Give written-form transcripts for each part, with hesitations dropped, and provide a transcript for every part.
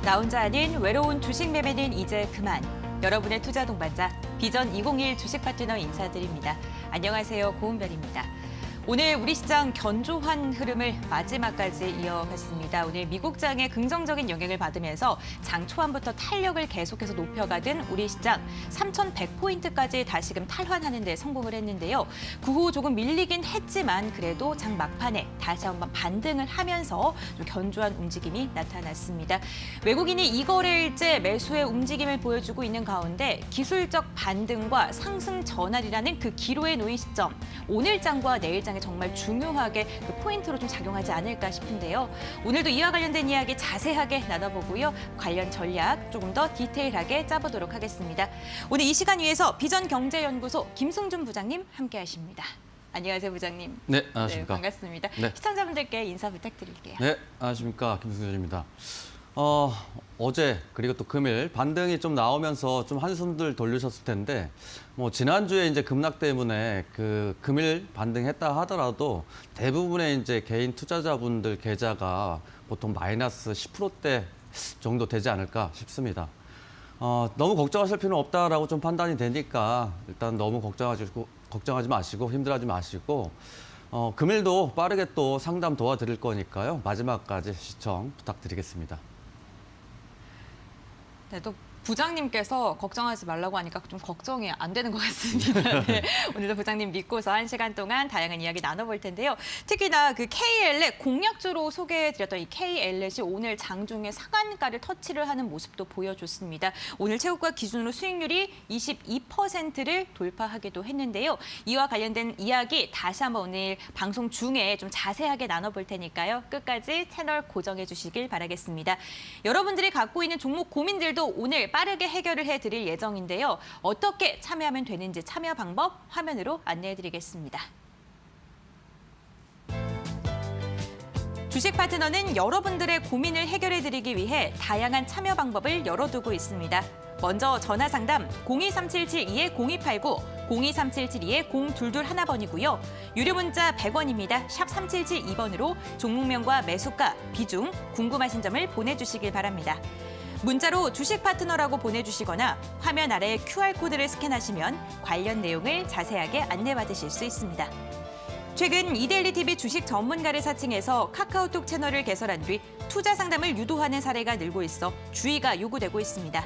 나 혼자 아닌 외로운 주식 매매는 이제 그만. 여러분의 투자 동반자 비전 2021 주식 파트너 인사드립니다. 안녕하세요, 고은별입니다. 오늘 우리 시장 견조한 흐름을 마지막까지 이어갔습니다. 오늘 미국장의 긍정적인 영향을 받으면서 장 초반부터 탄력을 계속해서 높여가던 우리 시장 3,100포인트까지 다시금 탈환하는 데 성공을 했는데요. 그 후 조금 밀리긴 했지만 그래도 장 막판에 다시 한번 반등을 하면서 좀 견조한 움직임이 나타났습니다. 외국인이 이 거래일째 매수의 움직임을 보여주고 있는 가운데 기술적 반등과 상승 전환이라는 그 기로에 놓인 시점, 오늘 장과 내일 장에 정말 중요하게 그 포인트로 좀 작용하지 않을까 싶은데요. 오늘도 이와 관련된 이야기 자세하게 나눠보고요. 관련 전략 조금 더 디테일하게 짜보도록 하겠습니다. 오늘 이 시간 위에서 비전경제연구소 김승준 부장님 함께하십니다. 안녕하세요, 부장님. 네, 안녕하십니까. 네, 반갑습니다. 네. 시청자분들께 인사 부탁드릴게요. 네, 안녕하십니까. 김승준입니다. 어제 그리고 또 금일 반등이 좀 나오면서 좀 한숨들 돌리셨을 텐데 지난주에 이제 급락 때문에 그 금일 반등했다 하더라도 대부분의 이제 개인 투자자분들 계좌가 보통 마이너스 10%대 정도 되지 않을까 싶습니다. 너무 걱정하실 필요는 없다라고 좀 판단이 되니까 일단 너무 걱정하지 마시고 힘들어하지 마시고 금일도 빠르게 또 상담 도와드릴 거니까요. 마지막까지 시청 부탁드리겠습니다. 네, 또 부장님께서 걱정하지 말라고 하니까 좀 걱정이 안 되는 것 같습니다. 네, 오늘도 부장님 믿고서 1시간 동안 다양한 이야기 나눠볼 텐데요. 특히나 그 KL넷 공약주로 소개해드렸던 이 KL넷이 오늘 장중에 상한가를 터치를 하는 모습도 보여줬습니다. 오늘 최고가 기준으로 수익률이 22%를 돌파하기도 했는데요. 이와 관련된 이야기 다시 한번 오늘 방송 중에 좀 자세하게 나눠볼 테니까요. 끝까지 채널 고정해 주시길 바라겠습니다. 여러분들이 갖고 있는 종목 고민들도 오늘 빠르게 해결을 해드릴 예정인데요. 어떻게 참여하면 되는지 참여 방법 화면으로 안내해드리겠습니다. 주식 파트너는 여러분들의 고민을 해결해드리기 위해 다양한 참여 방법을 열어두고 있습니다. 먼저 전화 상담 02377-2-0289, 02377-2-0221번이고요. 유료 문자 100원입니다. 샵 3772번으로 종목명과 매수가, 비중, 궁금하신 점을 보내주시길 바랍니다. 문자로 주식 파트너라고 보내주시거나 화면 아래 QR코드를 스캔하시면 관련 내용을 자세하게 안내받으실 수 있습니다. 최근 이데일리TV 주식 전문가를 사칭해서 카카오톡 채널을 개설한 뒤 투자 상담을 유도하는 사례가 늘고 있어 주의가 요구되고 있습니다.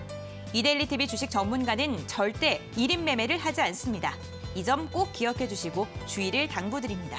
이데일리TV 주식 전문가는 절대 1인 매매를 하지 않습니다. 이 점 꼭 기억해 주시고 주의를 당부드립니다.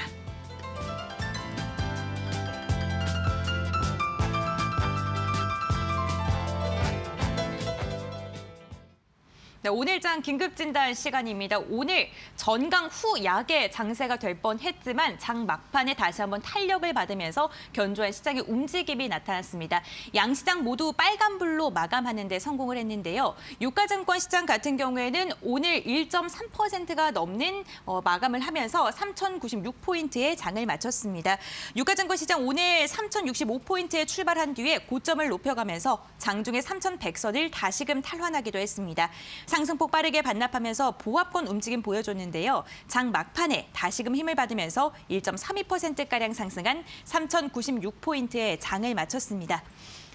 네, 오늘 장 긴급진단 시간입니다. 오늘 전강 후 약의 장세가 될 뻔했지만 장 막판에 다시 한번 탄력을 받으면서 견조한 시장의 움직임이 나타났습니다. 양시장 모두 빨간불로 마감하는 데 성공을 했는데요. 유가증권 시장 같은 경우에는 오늘 1.3%가 넘는 마감을 하면서 3,096포인트의 장을 마쳤습니다. 유가증권 시장 오늘 3,065포인트에 출발한 뒤에 고점을 높여가면서 장중에 3,100선을 다시금 탈환하기도 했습니다. 상승폭 빠르게 반납하면서 보합권 움직임 보여줬는데요. 장 막판에 다시금 힘을 받으면서 1.32%가량 상승한 3,096포인트의 장을 마쳤습니다.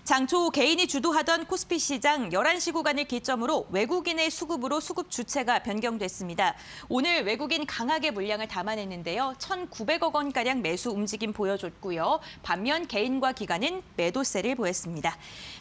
장초 개인이 주도하던 코스피 시장 11시 구간을 기점으로 외국인의 수급으로 수급 주체가 변경됐습니다. 오늘 외국인 강하게 물량을 담아냈는데요. 1,900억 원가량 매수 움직임 보여줬고요. 반면 개인과 기관은 매도세를 보였습니다.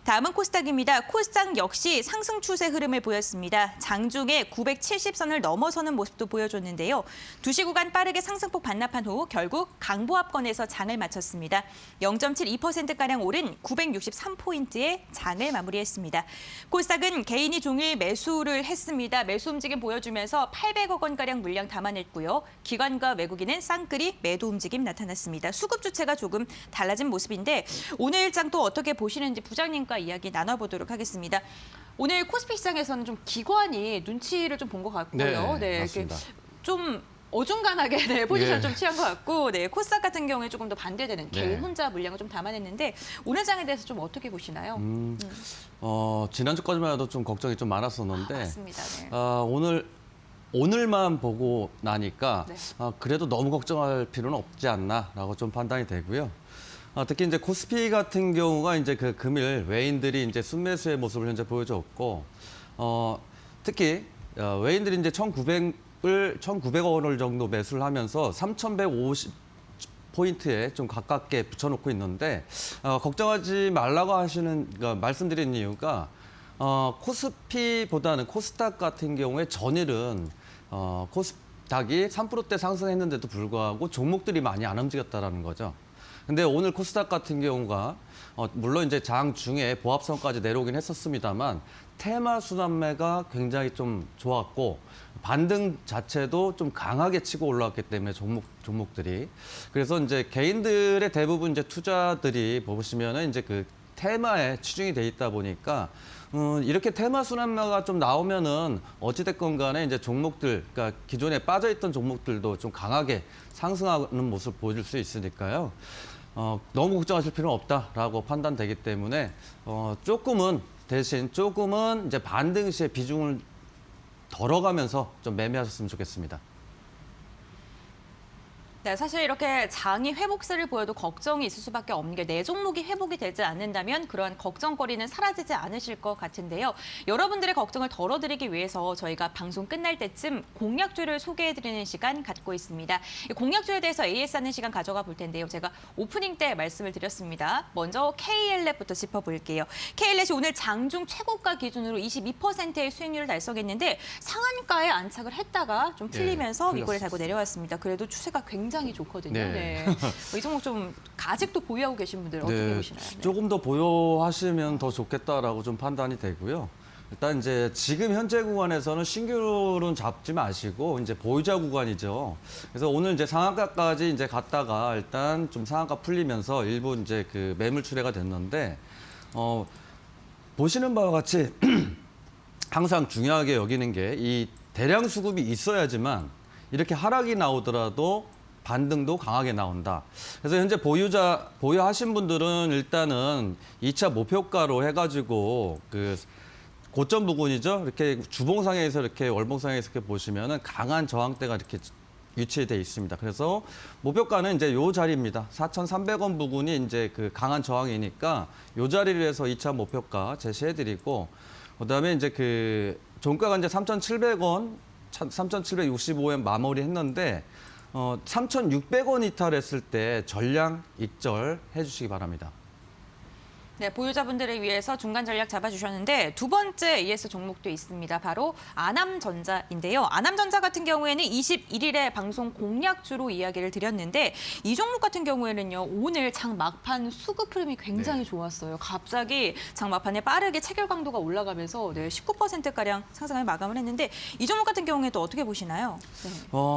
다음은 코스닥입니다. 코스닥 역시 상승 추세 흐름을 보였습니다. 장중에 970선을 넘어서는 모습도 보여줬는데요. 2시 구간 빠르게 상승폭 반납한 후 결국 강보합권에서 장을 마쳤습니다. 0.72%가량 오른 963포인트의 장을 마무리했습니다. 코스닥은 개인이 종일 매수를 했습니다. 매수 움직임 보여주면서 800억 원가량 물량 담아냈고요. 기관과 외국인은 쌍끌이 매도 움직임 나타났습니다. 수급 주체가 조금 달라진 모습인데 오늘 장 또 어떻게 보시는지 부장님과 이야기 나눠보도록 하겠습니다. 오늘 코스피 시장에서는 좀 기관이 눈치를 좀 본 것 같고요. 네, 맞습니다. 좀 어중간하게 네, 포지션을 예. 좀 취한 것 같고 코스닥 같은 경우에 조금 더 반대되는 개인 네. 혼자 물량을 좀 담아냈는데 오늘 장에 대해서 좀 어떻게 보시나요? 지난주까지만 해도 좀 걱정이 좀 많았었는데 맞습니다. 네. 오늘만 보고 나니까 네. 그래도 너무 걱정할 필요는 없지 않나라고 좀 판단이 되고요. 특히 이제 코스피 같은 경우가 이제 그 금일 외인들이 이제 순매수의 모습을 현재 보여줬고, 특히 외인들이 이제 1,900억 원을 정도 매수를 하면서 3,150 포인트에 좀 가깝게 붙여놓고 있는데, 걱정하지 말라고 그러니까 말씀드리는 이유가 코스피보다는 코스닥 같은 경우에 전일은 코스닥이 3%대 상승했는데도 불구하고 종목들이 많이 안 움직였다라는 거죠. 근데 오늘 코스닥 같은 경우가 물론 이제 장 중에 보합선까지 내려오긴 했었습니다만 테마 순환매가 굉장히 좀 좋았고 반등 자체도 좀 강하게 치고 올라왔기 때문에 종목들이 그래서 이제 개인들의 대부분 이제 투자들이 보시면은 이제 그 테마에 치중이 돼 있다 보니까 이렇게 테마 순환매가 좀 나오면은 어찌됐건 간에 이제 종목들, 그러니까 기존에 빠져있던 종목들도 좀 강하게 상승하는 모습을 보여줄 수 있으니까요. 너무 걱정하실 필요는 없다라고 판단되기 때문에 조금은 이제 반등 시에 비중을 덜어가면서 좀 매매하셨으면 좋겠습니다. 네, 사실 이렇게 장이 회복세를 보여도 걱정이 있을 수밖에 없는 게 내 종목이 회복이 되지 않는다면 그러한 걱정거리는 사라지지 않으실 것 같은데요. 여러분들의 걱정을 덜어드리기 위해서 저희가 방송 끝날 때쯤 공약주를 소개해드리는 시간 갖고 있습니다. 이 공약주에 대해서 AS하는 시간 가져가 볼 텐데요. 제가 오프닝 때 말씀을 드렸습니다. 먼저 KL랩부터 짚어볼게요. KL랩이 오늘 장중 최고가 기준으로 22%의 수익률을 달성했는데 상한가에 안착을 했다가 좀 풀리면서 윗골을 달고 내려왔습니다. 그래도 추세가 굉장히 좋거든요. 네. 이 종목 좀 아직도 보유하고 계신 분들 어떻게 보시나요? 네. 조금 더 보유하시면 더 좋겠다라고 좀 판단이 되고요. 일단 이제 지금 현재 구간에서는 신규는 잡지 마시고 이제 보유자 구간이죠. 그래서 오늘 이제 상한가까지 이제 갔다가 일단 좀 상한가 풀리면서 일부 이제 그 매물 출회가 됐는데 보시는 바와 같이 항상 중요하게 여기는 게 이 대량 수급이 있어야지만 이렇게 하락이 나오더라도 반등도 강하게 나온다. 그래서 현재 보유하신 분들은 일단은 2차 목표가로 해가지고 그 고점 부근이죠. 이렇게 주봉상에서 이렇게 월봉상에서 이렇게 보시면은 강한 저항대가 이렇게 위치돼 있습니다. 그래서 목표가는 이제 요 자리입니다. 4,300원 부근이 이제 그 강한 저항이니까 요 자리를 해서 2차 목표가 제시해드리고 그다음에 이제 그 종가가 이제 3,700원, 3,765원 마무리했는데 3,600원 이탈했을 때 전량 익절 해주시기 바랍니다. 네, 보유자분들을 위해서 중간 전략 잡아주셨는데 두 번째 ES 종목도 있습니다. 바로 아남전자인데요. 아남전자 같은 경우에는 21일에 방송 공약주로 이야기를 드렸는데 이 종목 같은 경우에는요. 오늘 장 막판 수급 흐름이 굉장히 좋았어요. 갑자기 장 막판에 빠르게 체결 강도가 올라가면서 19%가량 상승을 마감을 했는데 이 종목 같은 경우에도 어떻게 보시나요? 네.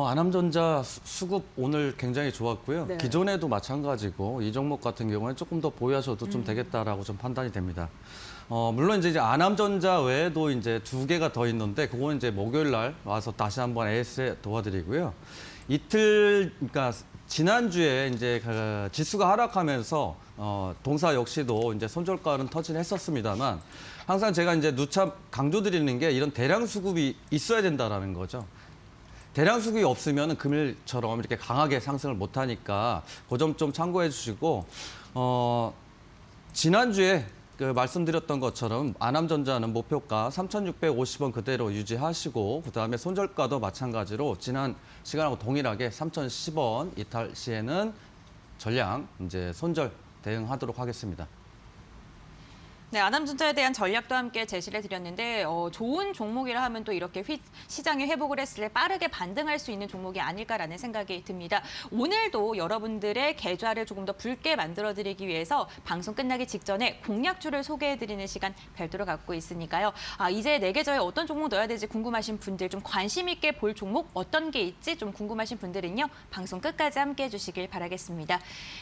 아남전자 수급 오늘 굉장히 좋았고요. 네. 기존에도 마찬가지고 이 종목 같은 경우는 조금 더 보유하셔도 좀 되겠다라고 좀 판단이 됩니다. 물론 이제 아남전자 외에도 이제 두 개가 더 있는데 그거는 이제 목요일 날 와서 다시 한번 AS 도와드리고요. 그러니까 지난주에 이제 그 지수가 하락하면서 동사 역시도 이제 손절가는 터진 했었습니다만 항상 제가 이제 누차 강조드리는 게 이런 대량 수급이 있어야 된다라는 거죠. 대량 수급이 없으면 금일처럼 이렇게 강하게 상승을 못 하니까 그 점 좀 참고해 주시고 지난주에 그 말씀드렸던 것처럼 아남전자는 목표가 3,650원 그대로 유지하시고 그다음에 손절가도 마찬가지로 지난 시간하고 동일하게 3,010원 이탈 시에는 전량 이제 손절 대응하도록 하겠습니다. 네, 아남전자에 대한 전략도 함께 제시를 해드렸는데 좋은 종목이라 하면 또 이렇게 시장이 회복을 했을 때 빠르게 반등할 수 있는 종목이 아닐까라는 생각이 듭니다. 오늘도 여러분들의 계좌를 조금 더 붉게 만들어드리기 위해서 방송 끝나기 직전에 공약주를 소개해드리는 시간 별도로 갖고 있으니까요. 이제 내 계좌에 어떤 종목 넣어야 될지 궁금하신 분들, 좀 관심 있게 볼 종목 어떤 게 있지 좀 궁금하신 분들은요. 방송 끝까지 함께 해주시길 바라겠습니다.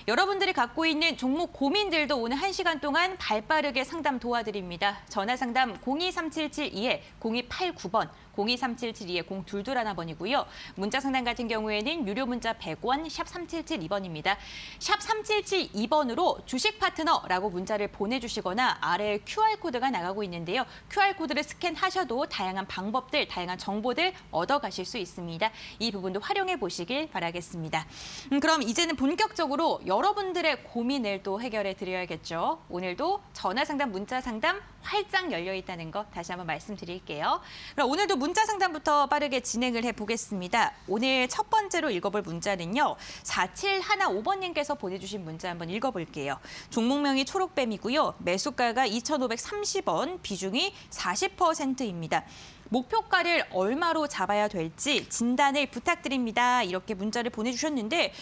여러분들이 갖고 있는 종목 고민들도 오늘 1시간 동안 발빠르게 상담 도와드립니다. 전화 상담 02377-2-0289번, 023772-0221번이고요. 문자 상담 같은 경우에는 유료 문자 100원, 샵 3772번입니다. 샵 3772번으로 주식 파트너라고 문자를 보내주시거나 아래에 QR코드가 나가고 있는데요. QR코드를 스캔하셔도 다양한 방법들, 다양한 정보들 얻어가실 수 있습니다. 이 부분도 활용해 보시길 바라겠습니다. 그럼 이제는 본격적으로 여러분들의 고민을 또 해결해 드려야겠죠. 오늘도 전화 상담, 문자 상담 활짝 열려 있다는 거 다시 한번 말씀드릴게요. 그럼 오늘도 문자 상담부터 빠르게 진행을 해보겠습니다. 오늘 첫 번째로 읽어볼 문자는요. 4715번님께서 보내주신 문자 한번 읽어볼게요. 종목명이 초록뱀이고요. 매수가가 2,530원, 비중이 40%입니다. 목표가를 얼마로 잡아야 될지 진단을 부탁드립니다. 이렇게 문자를 보내주셨는데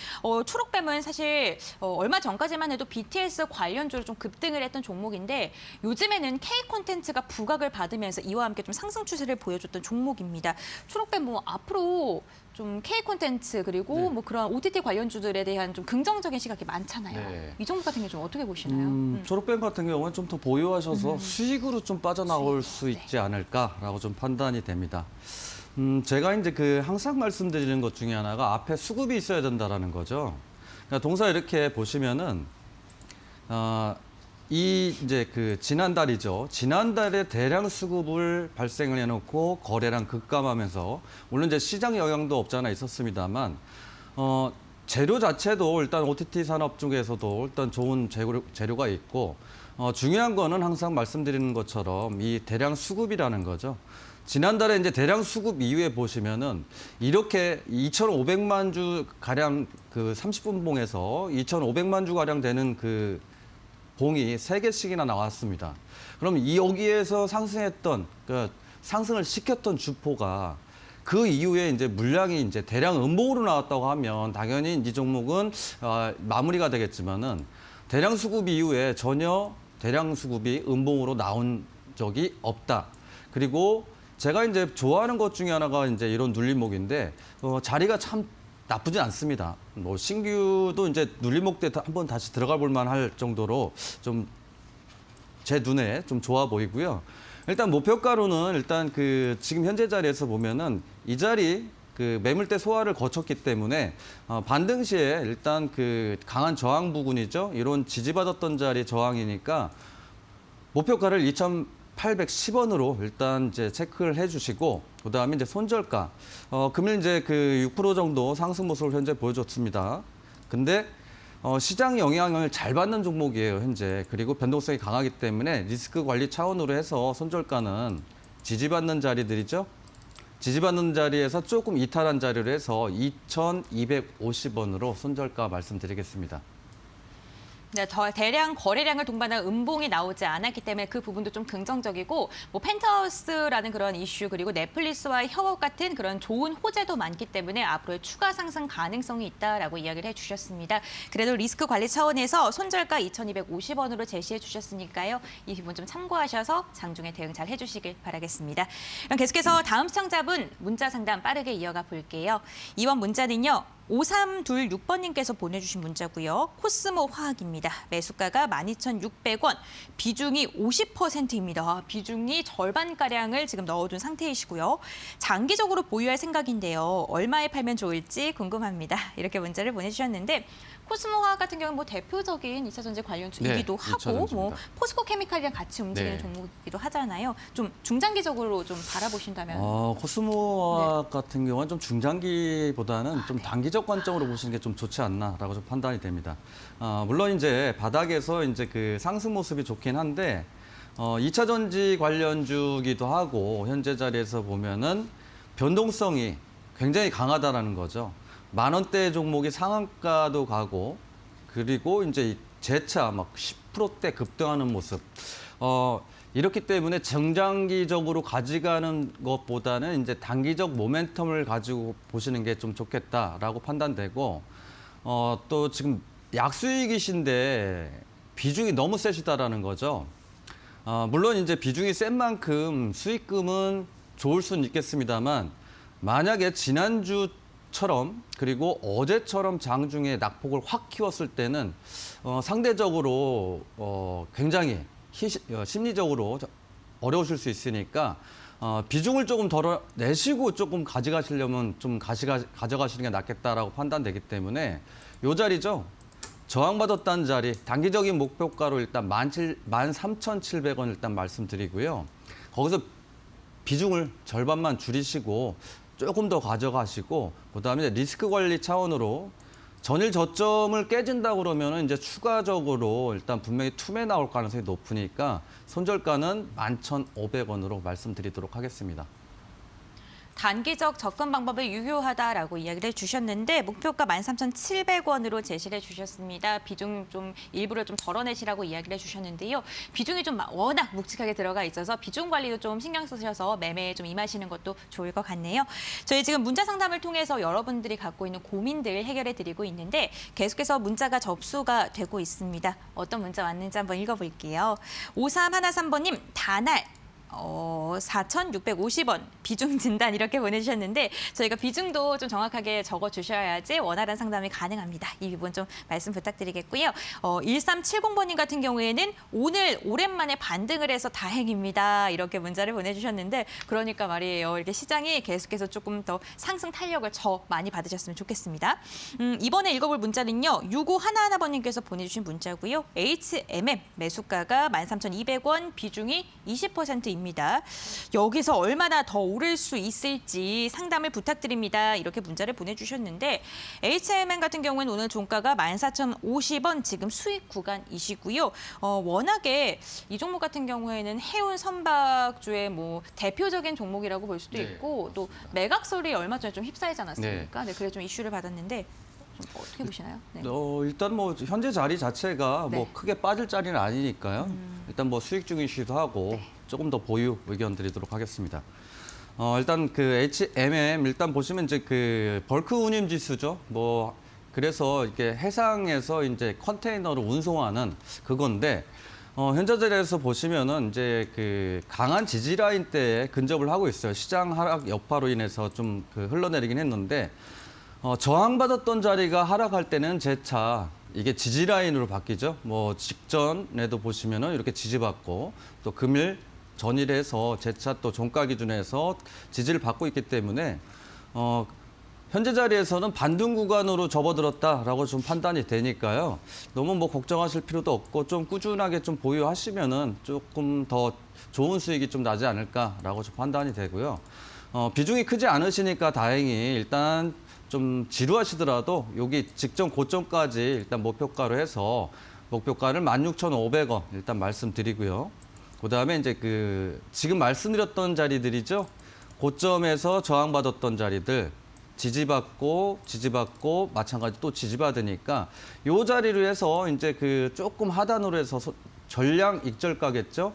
초록뱀은 사실 얼마 전까지만 해도 BTS 관련주로 좀 급등을 했던 종목인데 요즘에는 K 콘텐츠가 부각을 받으면서 이와 함께 좀 상승 추세를 보여줬던 종목입니다. 초록뱀 뭐 앞으로 좀 K 콘텐츠 그리고 뭐 그런 OTT 관련주들에 대한 좀 긍정적인 시각이 많잖아요. 네. 이 종목 같은 게 좀 어떻게 보시나요? 초록뱀 같은 경우는 좀 더 보유하셔서 수익으로 좀 빠져나올 수 있지 않을까라고 좀 판단이 됩니다. 제가 이제 항상 말씀드리는 것 중에 하나가 앞에 수급이 있어야 된다라는 거죠. 그러니까 동사 이렇게 보시면은 이제 지난달이죠. 지난달에 대량 수급을 발생을 해놓고 거래량 급감하면서 물론 이제 시장 영향도 없지 않아 있었습니다만 재료 자체도 일단 OTT 산업 중에서도 일단 좋은 재료가 있고 중요한 거는 항상 말씀드리는 것처럼 이 대량 수급이라는 거죠. 지난달에 이제 대량 수급 이후에 보시면은 이렇게 2,500만 주 가량 30분 봉에서 2,500만 주 가량 되는 봉이 3개씩이나 나왔습니다. 그럼 여기에서 상승했던 상승을 시켰던 주포가 그 이후에 이제 물량이 이제 대량 음봉으로 나왔다고 하면 당연히 이 종목은 마무리가 되겠지만은 대량 수급 이후에 전혀 대량 수급이 음봉으로 나온 적이 없다. 그리고 제가 이제 좋아하는 것 중에 하나가 이제 이런 눌림목인데 자리가 참 나쁘진 않습니다. 뭐 신규도 이제 눌림목 때 한번 다시 들어가 볼 만할 정도로 좀 제 눈에 좀 좋아 보이고요. 일단 목표가로는 일단 지금 현재 자리에서 보면은 이 자리 매물대 소화를 거쳤기 때문에 반등 시에 일단 강한 저항 부근이죠. 이런 지지받았던 자리 저항이니까 목표가를 2,810원으로 일단 이제 체크를 해주시고 그다음에 이제 손절가 금일 이제 6% 정도 상승 모습을 현재 보여줬습니다. 근데 시장 영향을 잘 받는 종목이에요 현재. 그리고 변동성이 강하기 때문에 리스크 관리 차원으로 해서 손절가는 지지받는 자리들이죠. 지지받는 자리에서 조금 이탈한 자리로 해서 2,250원으로 손절가 말씀드리겠습니다. 네, 대량 거래량을 동반한 음봉이 나오지 않았기 때문에 그 부분도 좀 긍정적이고 뭐 펜트하우스라는 그런 이슈 그리고 넷플릭스와의 협업 같은 그런 좋은 호재도 많기 때문에 앞으로의 추가 상승 가능성이 있다라고 이야기를 해주셨습니다. 그래도 리스크 관리 차원에서 손절가 2,250원으로 제시해 주셨으니까요. 이 부분 좀 참고하셔서 장중에 대응 잘 해주시길 바라겠습니다. 그럼 계속해서 다음 시청자분 문자 상담 빠르게 이어가 볼게요. 이번 문자는요. 5326번님께서 보내주신 문자고요. 코스모 화학입니다. 매수가가 12,600원, 비중이 50%입니다. 비중이 절반가량을 지금 넣어둔 상태이시고요. 장기적으로 보유할 생각인데요. 얼마에 팔면 좋을지 궁금합니다. 이렇게 문자를 보내주셨는데 코스모 화학 같은 경우는 뭐 대표적인 2차 전지 관련주이기도 네, 하고 뭐 포스코 케미칼이랑 같이 움직이는 네. 종목이기도 하잖아요. 좀 중장기적으로 좀 바라보신다면. 코스모 화학 같은 경우는 좀 중장기보다는 좀 단기적 관점으로 보시는 게 좀 좋지 않나라고 좀 판단이 됩니다. 물론 이제 바닥에서 이제 상승 모습이 좋긴 한데 2차 전지 관련주기도 하고 현재 자리에서 보면은 변동성이 굉장히 강하다라는 거죠. 10,000원대 종목이 상한가도 가고 그리고 이제 재차 막 10%대 급등하는 모습. 이렇기 때문에 중장기적으로 가져가는 것보다는 이제 단기적 모멘텀을 가지고 보시는 게 좀 좋겠다라고 판단되고 또 지금 약수익이신데 비중이 너무 세시다라는 거죠. 물론 이제 비중이 센 만큼 수익금은 좋을 수는 있겠습니다만 만약에 지난주처럼 그리고 어제처럼 장중에 낙폭을 확 키웠을 때는 상대적으로 굉장히 심리적으로 어려우실 수 있으니까 비중을 조금 덜어 내시고 조금 가져가시려면 좀 가져가시는 게 낫겠다라고 판단되기 때문에 요 자리죠. 저항받았다는 자리, 단기적인 목표가로 일단 13,700원 일단 말씀드리고요. 거기서 비중을 절반만 줄이시고 조금 더 가져가시고 그다음에 리스크 관리 차원으로 전일 저점을 깨진다 그러면 이제 추가적으로 일단 분명히 투매 나올 가능성이 높으니까 손절가는 11,500원으로 말씀드리도록 하겠습니다. 단기적 접근 방법을 유효하다라고 이야기를 해주셨는데 목표가 13,700원으로 제시를 해주셨습니다. 비중 좀 일부러 좀 덜어내시라고 이야기를 해주셨는데요. 비중이 좀 워낙 묵직하게 들어가 있어서 비중 관리도 좀 신경 쓰셔서 매매에 좀 임하시는 것도 좋을 것 같네요. 저희 지금 문자 상담을 통해서 여러분들이 갖고 있는 고민들 해결해 드리고 있는데 계속해서 문자가 접수가 되고 있습니다. 어떤 문자 왔는지 한번 읽어볼게요. 5313번님, 다날 4,650원 비중 진단 이렇게 보내주셨는데 저희가 비중도 좀 정확하게 적어주셔야지 원활한 상담이 가능합니다. 이 부분 좀 말씀 부탁드리겠고요. 1370번님 같은 경우에는 오늘 오랜만에 반등을 해서 다행입니다. 이렇게 문자를 보내주셨는데 그러니까 말이에요. 이렇게 시장이 계속해서 조금 더 상승 탄력을 많이 받으셨으면 좋겠습니다. 이번에 읽어볼 문자는요. 6511번님께서 보내주신 문자고요. HMM 매수가가 13,200원 비중이 20%입니다. 여기서 얼마나 더 오를 수 있을지 상담을 부탁드립니다. 이렇게 문자를 보내주셨는데 HMN 같은 경우는 오늘 종가가 14,050원 지금 수익 구간이시고요. 워낙에 이 종목 같은 경우에는 해운 선박주의 뭐 대표적인 종목이라고 볼 수도 네, 있고 또 매각설이 얼마 전에 좀 휩싸이지 않았습니까? 네, 그래서 좀 이슈를 받았는데 좀 어떻게 보시나요? 네. 일단 뭐 현재 자리 자체가 네. 뭐 크게 빠질 자리는 아니니까요. 일단 뭐 수익 중이시기도 하고 네. 조금 더 보유 의견 드리도록 하겠습니다. 일단 그 HMM 일단 보시면 이제 그 벌크 운임 지수죠. 뭐 그래서 이렇게 해상에서 이제 컨테이너를 운송하는 그건데 현재 자리에서 보시면은 이제 그 강한 지지 라인대에 근접을 하고 있어요. 시장 하락 여파로 인해서 좀 그 흘러내리긴 했는데 저항받았던 자리가 하락할 때는 재차 이게 지지 라인으로 바뀌죠. 뭐 직전에도 보시면은 이렇게 지지받고 또 금일 전일에서 재차 또 종가 기준에서 지지를 받고 있기 때문에 현재 자리에서는 반등 구간으로 접어들었다라고 좀 판단이 되니까요. 너무 뭐 걱정하실 필요도 없고 좀 꾸준하게 좀 보유하시면은 조금 더 좋은 수익이 좀 나지 않을까라고 좀 판단이 되고요. 비중이 크지 않으시니까 다행히 일단 좀 지루하시더라도 여기 직전 고점까지 일단 목표가로 해서 목표가를 16,500원 일단 말씀드리고요. 그다음에 이제 그 지금 말씀드렸던 자리들이죠. 고점에서 저항받았던 자리들 지지받고 마찬가지 또 지지받으니까 요 자리로 해서 이제 그 조금 하단으로 해서 전량 익절가겠죠.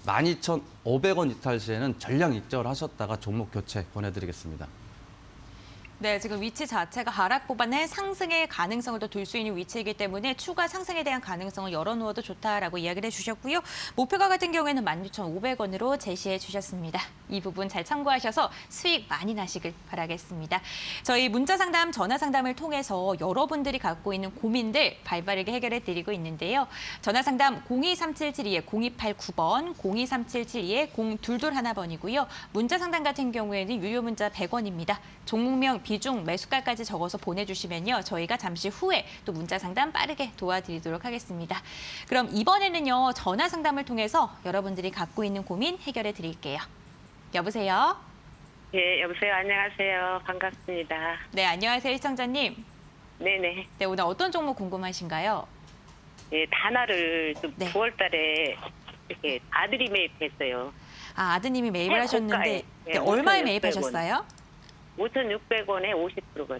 12,500원 이탈 시에는 전량 익절하셨다가 종목 교체 보내드리겠습니다. 네, 지금 위치 자체가 하락 보반의 상승의 가능성을 더 둘 수 있는 위치이기 때문에 추가 상승에 대한 가능성을 열어놓아도 좋다라고 이야기를 해주셨고요. 목표가 같은 경우에는 16,500원으로 제시해 주셨습니다. 이 부분 잘 참고하셔서 수익 많이 나시길 바라겠습니다. 저희 문자 상담, 전화 상담을 통해서 여러분들이 갖고 있는 고민들 발빠르게 해결해 드리고 있는데요. 전화 상담 023772-0289번, 023772-0221번이고요. 문자 상담 같은 경우에는 유료 문자 100원입니다. 종목명, 비중, 매수가까지 적어서 보내주시면요. 저희가 잠시 후에 또 문자 상담 빠르게 도와드리도록 하겠습니다. 그럼 이번에는요. 전화 상담을 통해서 여러분들이 갖고 있는 고민 해결해 드릴게요. 여보세요? 예, 여보세요. 안녕하세요. 반갑습니다. 네, 안녕하세요. 시청자님. 네네. 네, 오늘 어떤 종목 궁금하신가요? 예, 단화를 좀 네. 9월 달에 이렇게 아들이 매입했어요. 아, 아드님이 매입을 하셨는데 고가에. 네, 예, 얼마에 5,600원. 매입하셨어요? 5,600원에 50%가.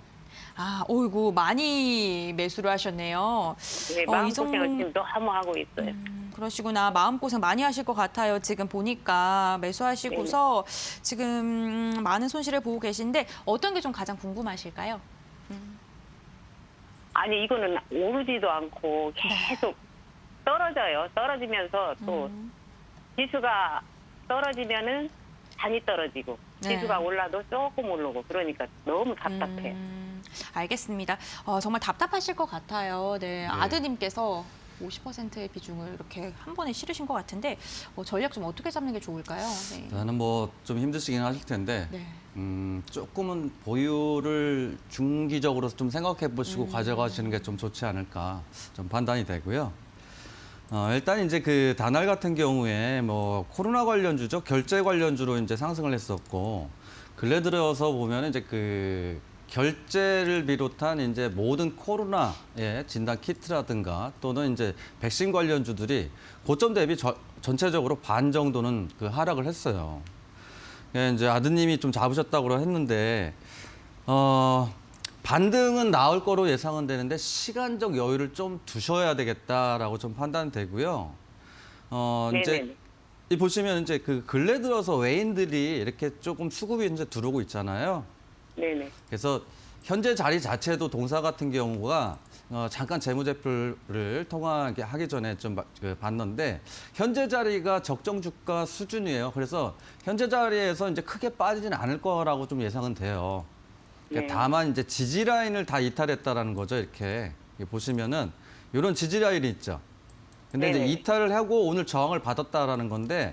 아, 어이구, 많이 매수를 하셨네요. 예, 이 마음고생을 종- 지금 너무 하고 있어요. 그러시구나. 마음고생 많이 하실 것 같아요. 지금 보니까 매수하시고서 지금 많은 손실을 보고 계신데 어떤 게 좀 가장 궁금하실까요? 아니, 이거는 오르지도 않고 계속 떨어져요. 떨어지면서 또 지수가 떨어지면은 단이 떨어지고 네. 지수가 올라도 조금 오르고 그러니까 너무 답답해요. 알겠습니다. 정말 답답하실 것 같아요. 네, 아드님께서 50%의 비중을 이렇게 한 번에 실으신 것 같은데 전략 좀 어떻게 잡는 게 좋을까요? 네. 나는 뭐 좀 힘드시긴 하실 텐데 네. 조금은 보유를 중기적으로 좀 생각해 보시고 가져가시는 게 좀 좋지 않을까 좀 판단이 되고요. 일단 이제 그 다날 같은 경우에 뭐 코로나 관련주죠. 결제 관련주로 이제 상승을 했었고 근래 들어서 보면 이제 그 결제를 비롯한 이제 모든 코로나의 진단 키트라든가 또는 이제 백신 관련주들이 고점 대비 전체적으로 반 정도는 그 하락을 했어요. 이제 아드님이 좀 잡으셨다고 했는데 반등은 나올 거로 예상은 되는데 시간적 여유를 좀 두셔야 되겠다라고 좀 판단되고요. 이제 네네. 이 보시면 이제 그 근래 들어서 외인들이 이렇게 조금 수급이 이제 들어오고 있잖아요. 네네. 그래서 현재 자리 자체도 동사 같은 경우가 잠깐 재무제표를 통화하게 하기 전에 좀 봤는데 현재 자리가 적정 주가 수준이에요. 그래서 현재 자리에서 이제 크게 빠지진 않을 거라고 좀 예상은 돼요. 그러니까 네. 다만 이제 지지 라인을 다 이탈했다라는 거죠. 이렇게 보시면은 이런 지지 라인이 있죠. 근데 이제 네네. 이탈을 하고 오늘 저항을 받았다라는 건데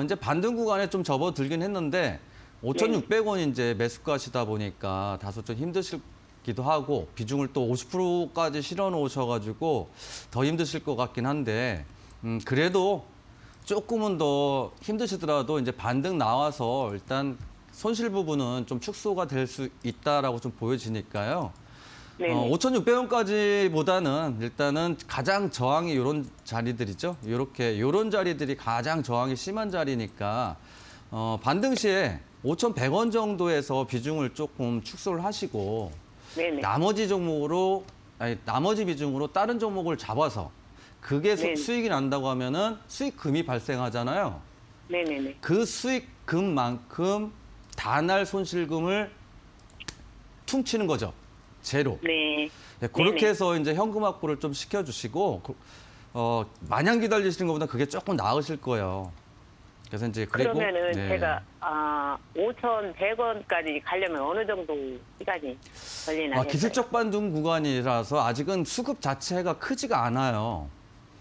이제 반등 구간에 좀 접어들긴 했는데 5,600원이 이제 매수가시다 보니까 다소 좀 힘드시기도 하고 비중을 또 50%까지 실어 놓으셔가지고 더 힘드실 것 같긴 한데 그래도 조금은 더 힘드시더라도 이제 반등 나와서 일단 손실 부분은 좀 축소가 될 수 있다라고 좀 보여지니까요. 네네. 5,600원까지보다는 일단은 가장 저항이 이런 자리들이죠. 요런 자리들이 가장 저항이 심한 자리니까 반등 시에 5,100원 정도에서 비중을 조금 축소를 하시고 네네. 나머지 비중으로 다른 종목을 잡아서 그게 네네. 수익이 난다고 하면은 수익금이 발생하잖아요. 네네네. 그 수익금만큼 다날 손실금을 퉁치는 거죠. 제로. 네. 네, 그렇게 네네. 해서 이제 현금 확보를 좀 시켜주시고 마냥 기다리시는 것보다 그게 조금 나으실 거예요. 그래서 이제 그리고 그러면은 네. 제가 5,100원까지 가려면 어느 정도 시간이 걸리나 해서요. 기술적 반등 구간이라서 아직은 수급 자체가 크지가 않아요.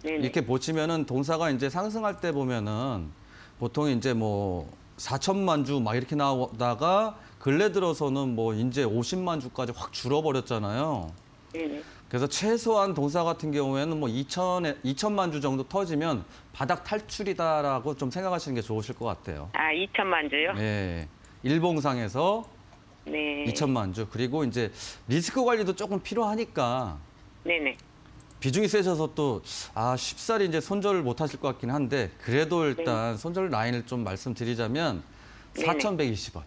네네. 이렇게 보시면은 동사가 이제 상승할 때 보면은 보통 이제 뭐 4천만 주 막 이렇게 나오다가 근래 들어서는 뭐 이제 50만 주까지 확 줄어버렸잖아요. 네네. 그래서 최소한 동사 같은 경우에는 뭐 2천만 주 정도 터지면 바닥 탈출이다라고 좀 생각하시는 게 좋으실 것 같아요. 2천만 주요? 네. 일봉상에서 네. 2천만 주. 그리고 이제 리스크 관리도 조금 필요하니까 네네. 비중이 세셔서 또 쉽사리 이제 손절을 못 하실 것 같긴 한데 그래도 일단 손절 라인을 좀 말씀드리자면 네네. 4,120원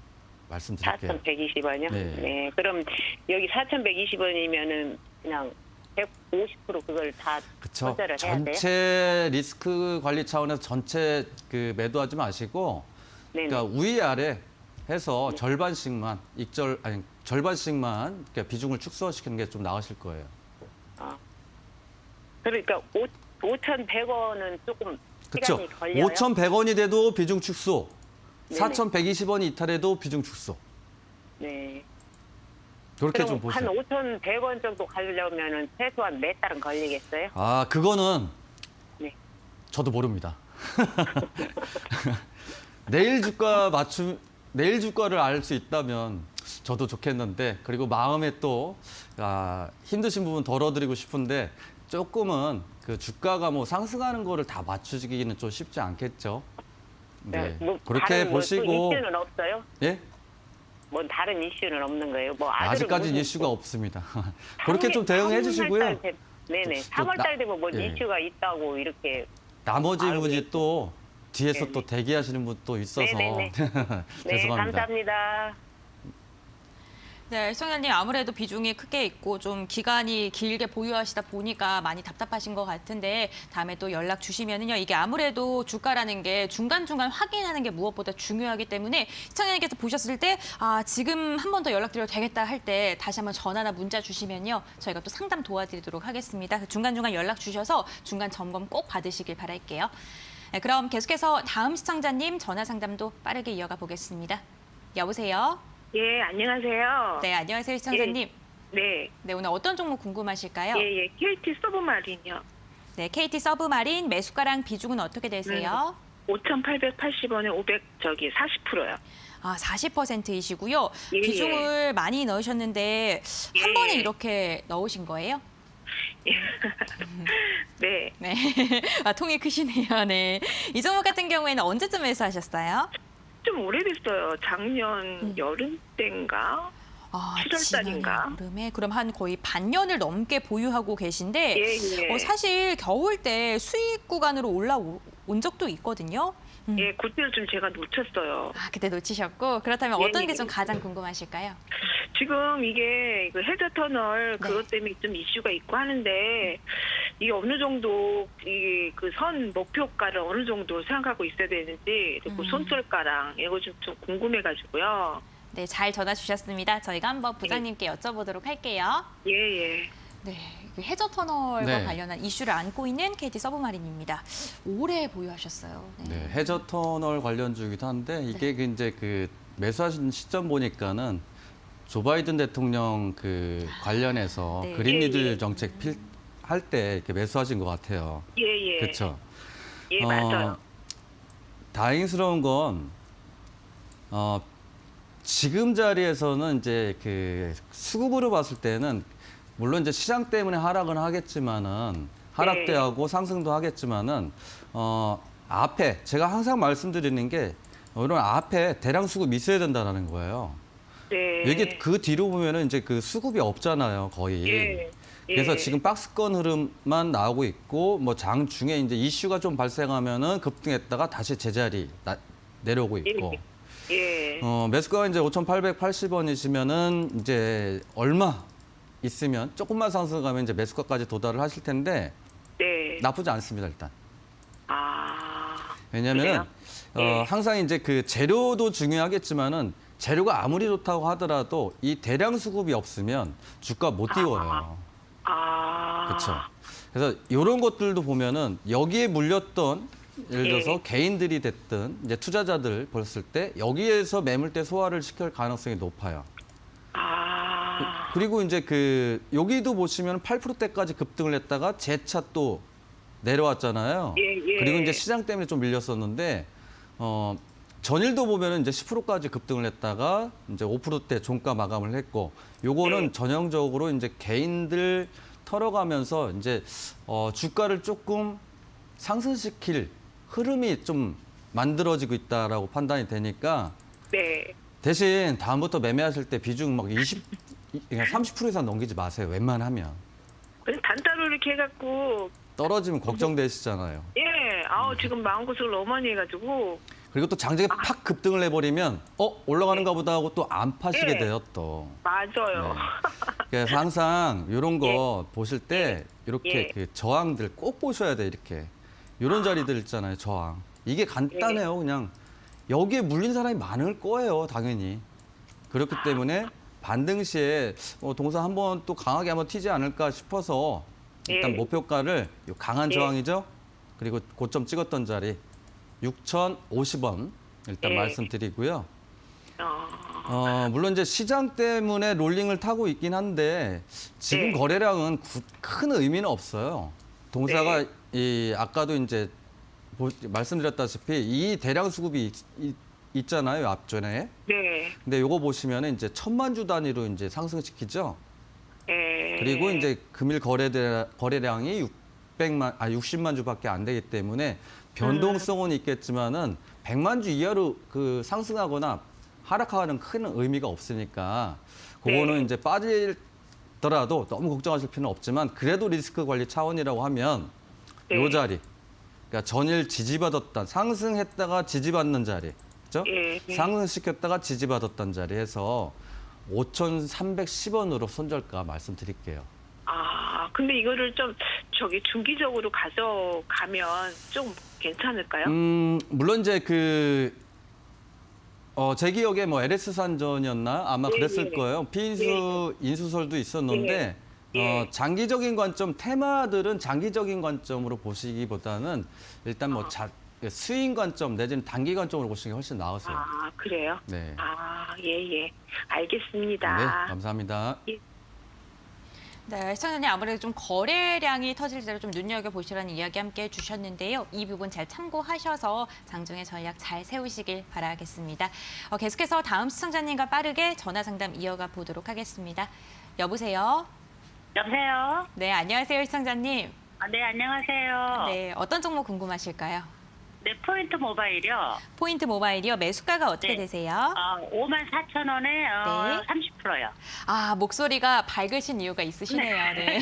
말씀드릴게요. 4,120원이요? 네. 네. 그럼 여기 4,120원이면은 그냥 150% 그걸 다 그렇죠. 손절을 해야 돼요? 전체 리스크 관리 차원에서 전체 그 매도하지 마시고 네네. 그러니까 위아래 해서 절반씩만 절반씩만 그러니까 비중을 축소시키는 게 좀 나으실 거예요. 그러니까 5,100원은 조금 그렇죠. 시간이 걸려요? 5,100원이 돼도 비중 축소. 네네. 4,120원이 이탈해도 비중 축소. 네. 그렇게 좀 그럼 한 보세요. 5,100원 정도 가려면은 최소한 몇 달은 걸리겠어요? 그거는 네. 저도 모릅니다. 내일 주가를 알 수 있다면 저도 좋겠는데 그리고 마음에 또 힘드신 부분 덜어드리고 싶은데 조금은 그 주가가 뭐 상승하는 거를 다 맞추기는 좀 쉽지 않겠죠. 네. 뭐 그렇게 다른 뭐 보시고 또 이슈는 없어요? 예? 뭐 다른 이슈는 없는 거예요? 뭐 아직까지는 무슨 이슈가 없습니다. 그렇게 좀 대응해 주시고요. 네네. 또 3월달 되면 뭐 예. 이슈가 있다고 이렇게. 나머지 아유, 분이 또 뒤에서 네네. 또 대기하시는 분 또 있어서 네네네. 네, 죄송합니다. 감사합니다. 네, 시청자님 아무래도 비중이 크게 있고 좀 기간이 길게 보유하시다 보니까 많이 답답하신 것 같은데 다음에 또 연락 주시면은요. 이게 아무래도 주가라는 게 중간중간 확인하는 게 무엇보다 중요하기 때문에 시청자님께서 보셨을 때 지금 한 번 더 연락드려도 되겠다 할 때 다시 한번 전화나 문자 주시면요. 저희가 또 상담 도와드리도록 하겠습니다. 중간중간 연락 주셔서 중간 점검 꼭 받으시길 바랄게요. 네, 그럼 계속해서 다음 시청자님 전화 상담도 빠르게 이어가 보겠습니다. 여보세요? 예, 안녕하세요. 네, 안녕하세요, 시청자님. 네, 네, 오늘 어떤 종목 궁금하실까요? KT 서브마린이요. 네, KT 서브마린 매수가랑 비중은 어떻게 되세요? 5,880원에 40%요. 아, 40%이시고요. 예, 비중을 많이 넣으셨는데 한 예. 번에 이렇게 넣으신 거예요? 네. 네. 아, 통이 크시네요. 네. 이 종목 같은 경우에는 언제쯤 매수하셨어요? 좀 오래됐어요. 작년 여름 때인가? 아, 7월 달인가? 지난 여름에 그럼 한 거의 반년을 넘게 보유하고 계신데 예. 사실 겨울 때 수익 구간으로 올라온 적도 있거든요. 예, 그때를 좀 제가 놓쳤어요. 아, 그때 놓치셨고 그렇다면 예, 어떤 게 예. 좀 가장 궁금하실까요? 지금 이게 그 해저 터널 네. 그것 때문에 좀 이슈가 있고 하는데 이게 어느 정도 이게 그 선 목표가를 어느 정도 생각하고 있어야 되는지 그리고 손절가랑 이거 좀 궁금해가지고요. 네, 잘 전화 주셨습니다. 저희가 한번 부장님께 여쭤보도록 할게요. 예. 네, 그 해저 터널과 네. 관련한 이슈를 안고 있는 KT 서브마린입니다. 오래 보유하셨어요. 네, 해저 터널 관련주이기도 한데 이게 이제 그 매수하신 시점 보니까는 조 바이든 대통령 그 관련해서 네. 그린 예, 뉴딜 정책 할 때 이렇게 매수하신 것 같아요. 예. 그렇죠. 예, 맞아요. 다행스러운 건 지금 자리에서는 이제 그 수급으로 봤을 때는 물론 이제 시장 때문에 하락은 하겠지만은 하락도 네. 하고 상승도 하겠지만은 앞에 제가 항상 말씀드리는 게 이런 앞에 대량 수급이 있어야 된다는 거예요. 네. 이게 그 뒤로 보면은 이제 그 수급이 없잖아요, 거의. 예. 그래서 지금 박스권 흐름만 나오고 있고 뭐 장중에 이제 이슈가 좀 발생하면은 급등했다가 다시 제자리 내려오고 있고. 예. 매수가가 이제 5,880원이시면은 이제 얼마 있으면 조금만 상승하면 이제 매수가까지 도달을 하실 텐데 네. 나쁘지 않습니다, 일단. 아. 왜냐면은 그래요? 예. 항상 이제 그 재료도 중요하겠지만은 재료가 아무리 좋다고 하더라도 이 대량 수급이 없으면 주가 못 띄워요. 그렇죠. 그래서 이런 것들도 보면은 여기에 물렸던 예를 들어서 예. 개인들이 됐든 이제 투자자들 봤을 때 여기에서 매물대 소화를 시킬 가능성이 높아요. 그리고 이제 그 여기도 보시면 8%대까지 급등을 했다가 재차 또 내려왔잖아요. 예. 그리고 이제 시장 때문에 좀 밀렸었는데 전일도 보면은 이제 10%까지 급등을 했다가 이제 5%대 종가 마감을 했고 요거는 네. 전형적으로 이제 개인들 털어가면서 이제 주가를 조금 상승시킬 흐름이 좀 만들어지고 있다라고 판단이 되니까 네. 대신 다음부터 매매하실 때 비중 막 30% 이상 넘기지 마세요. 웬만하면. 그냥 단타로 이렇게 해갖고 떨어지면 걱정되시잖아요. 지금 마음고생을 너무 많이 해가지고 그리고 또 장중에 팍 급등을 해버리면 올라가는가 보다 하고 또 안 파시게 예. 돼요 또. 맞아요. 그래서 항상 이런 거 보실 때 이렇게 예. 그 저항들 꼭 보셔야 돼 이렇게. 이런 자리들 있잖아요 저항. 이게 간단해요 그냥. 여기에 물린 사람이 많을 거예요 당연히. 그렇기 때문에 반등 시에 동사 한번 또 강하게 한번 튀지 않을까 싶어서 일단 예. 목표가를 요 강한 예. 저항이죠. 그리고 고점 찍었던 자리 6,050원 일단 예. 말씀드리고요. 물론 이제 시장 때문에 롤링을 타고 있긴 한데 지금 네. 거래량은 큰 의미는 없어요. 동사가 네. 아까도 이제 말씀드렸다시피 이 대량 수급이 있잖아요 앞전에. 네. 근데 요거 보시면 이제 1,000만 주 단위로 이제 상승시키죠. 예. 그리고 이제 금일 거래량이 60만 주밖에 안 되기 때문에 변동성은 있겠지만은 100만 주 이하로 그 상승하거나 하락하는 큰 의미가 없으니까 그거는 네. 이제 빠지더라도 너무 걱정하실 필요는 없지만 그래도 리스크 관리 차원이라고 하면 네. 요 자리. 그러니까 전일 지지받았던 상승했다가 지지받는 자리. 그죠? 예. 상승시켰다가 지지받았던 자리에서 5,310원으로 손절가 말씀드릴게요. 근데 이거를 좀 중기적으로 가져가면 좀 괜찮을까요? 물론 이제 제 기억에 뭐 LS 산전이었나 아마 예, 그랬을 예. 거예요. 피인수 인수설도 있었는데 예. 장기적인 관점 테마들은 장기적인 관점으로 보시기보다는 일단 뭐 스윙 관점 내지는 단기 관점으로 보시는 게 훨씬 나으세요. 그래요? 네. 예. 알겠습니다. 네, 감사합니다. 네, 시청자님 아무래도 좀 거래량이 터질 때를 좀 눈여겨보시라는 이야기 함께 해주셨는데요. 이 부분 잘 참고하셔서 장중에 전략 잘 세우시길 바라겠습니다. 계속해서 다음 시청자님과 빠르게 전화 상담 이어가 보도록 하겠습니다. 여보세요? 여보세요? 네, 안녕하세요, 시청자님. 네, 안녕하세요. 네, 어떤 종목 궁금하실까요? 네, 포인트 모바일이요. 포인트 모바일이요. 매수가가 어떻게 네. 되세요? 54,000원에 네. 30%요. 아, 목소리가 밝으신 이유가 있으시네요. 네.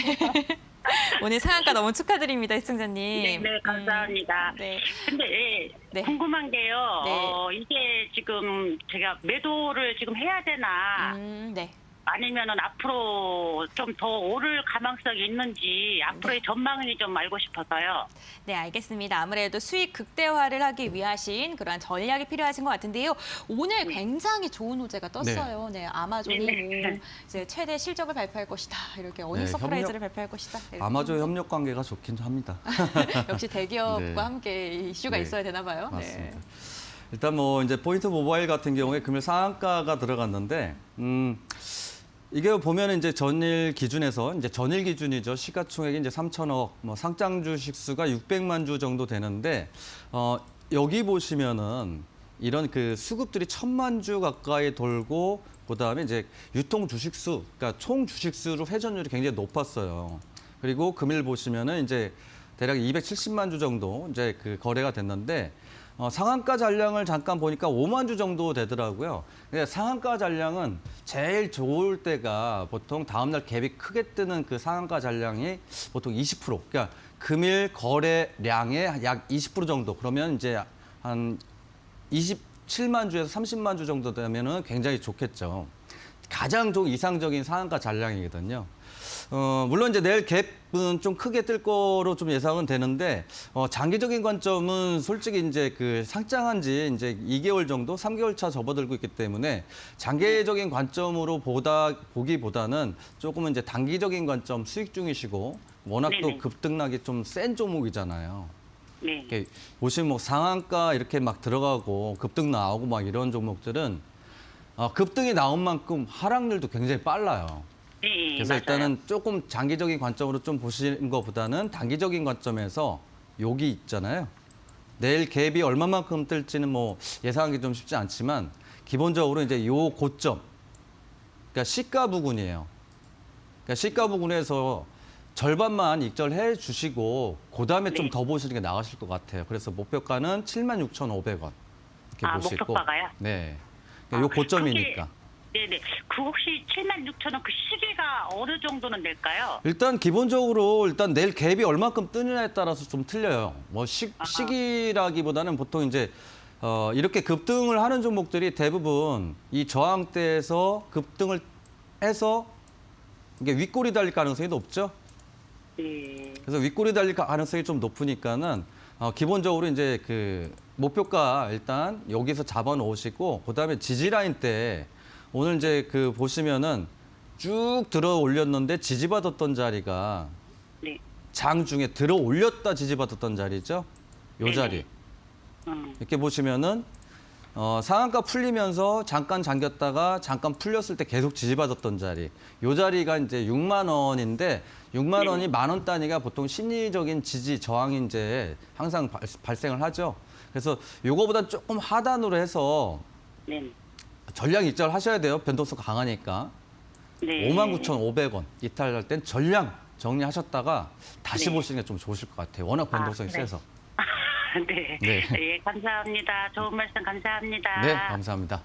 오늘 상한가 너무 축하드립니다, 시청자님. 네, 감사합니다. 네. 근데 네. 궁금한 게요. 네. 이게 지금 제가 매도를 지금 해야 되나 네. 아니면은 앞으로 좀 더 오를 가망성이 있는지 앞으로의 전망이 좀 알고 싶어서요. 네, 알겠습니다. 아무래도 수익 극대화를 하기 위하신 그러한 전략이 필요하신 것 같은데요. 오늘 굉장히 좋은 호재가 떴어요. 네, 아마존이 네. 뭐 이제 최대 실적을 발표할 것이다. 이렇게 어닝 네, 서프라이즈를 발표할 것이다. 이렇게 아마존 협력 관계가 좋긴 합니다. 역시 대기업과 네. 함께 이슈가 네, 있어야 되나 봐요. 맞습니다. 일단 뭐 이제 포인트 모바일 같은 경우에 금일 상한가가 들어갔는데, 이게 보면 이제 전일 기준에서 이제 전일 기준이죠. 시가총액이 이제 3천억, 뭐 상장 주식 수가 600만 주 정도 되는데, 여기 보시면은 이런 그 수급들이 1,000만 주 가까이 돌고, 그다음에 이제 유통 주식 수, 그러니까 총 주식 수로 회전율이 굉장히 높았어요. 그리고 금일 보시면은 이제 대략 270만 주 정도 이제 그 거래가 됐는데, 상한가 잔량을 잠깐 보니까 5만 주 정도 되더라고요. 근데 상한가 잔량은 제일 좋을 때가 보통 다음날 갭이 크게 뜨는 그 상한가 잔량이 보통 20%. 그러니까 금일 거래량의 약 20% 정도. 그러면 이제 한 27만 주에서 30만 주 정도 되면은 굉장히 좋겠죠. 가장 좀 이상적인 상한가 잔량이거든요. 물론 이제 내일 갭은 좀 크게 뜰 거로 좀 예상은 되는데, 장기적인 관점은 솔직히 이제 그 상장한 지 이제 2개월 정도, 3개월 차 접어들고 있기 때문에 장기적인 관점으로 보기보다는 조금은 이제 단기적인 관점 수익 중이시고, 워낙 또 네네. 급등락이 좀 센 종목이잖아요. 네. 이렇게 보시면 뭐 상한가 이렇게 막 들어가고 급등 나오고 막 이런 종목들은 급등이 나온 만큼 하락률도 굉장히 빨라요. 네, 그래서 맞아요. 일단은 조금 장기적인 관점으로 좀 보시는 것보다는 단기적인 관점에서 여기 있잖아요. 내일 갭이 얼마만큼 뜰지는 뭐 예상하기 좀 쉽지 않지만 기본적으로 이제 요 고점, 그러니까 시가 부근이에요. 그러니까 시가 부근에서 절반만 익절해 주시고 그다음에 좀 네. 더 보시는 게 나으실 것 같아요. 그래서 목표가는 76,500원 이렇게 보시고. 목표가요? 네. 그러니까 요 고점이니까. 네네. 그 혹시 76,000원 그 시기가 어느 정도는 될까요? 일단 기본적으로 일단 내일 갭이 얼마큼 뜨느냐에 따라서 좀 틀려요. 뭐 시기라기보다는 보통 이제 이렇게 급등을 하는 종목들이 대부분 이 저항대에서 급등을 해서 이게 윗골이 달릴 가능성이 높죠. 네. 그래서 윗골이 달릴 가능성이 좀 높으니까는 기본적으로 이제 그 목표가 일단 여기서 잡아 놓으시고 그다음에 지지 라인 때 오늘 이제 그 보시면은 쭉 들어 올렸는데 지지받았던 자리가 네. 장 중에 들어 올렸다 지지받았던 자리죠. 요 네네. 자리. 이렇게 보시면은 상한가 풀리면서 잠깐 잠겼다가 잠깐 풀렸을 때 계속 지지받았던 자리. 요 자리가 이제 6만 원인데 6만 원이 만 원 단위가 보통 심리적인 지지 저항이 이제 항상 발생을 하죠. 그래서 요거보다 조금 하단으로 해서 네. 전량 익절하셔야 돼요. 변동성 강하니까. 네. 59,500원 이탈할 땐 전량 정리하셨다가 다시 네. 보시는 게 좀 좋으실 것 같아요. 워낙 변동성이 네. 세서. 네. 네. 예, 감사합니다. 좋은 말씀 감사합니다. 네, 감사합니다.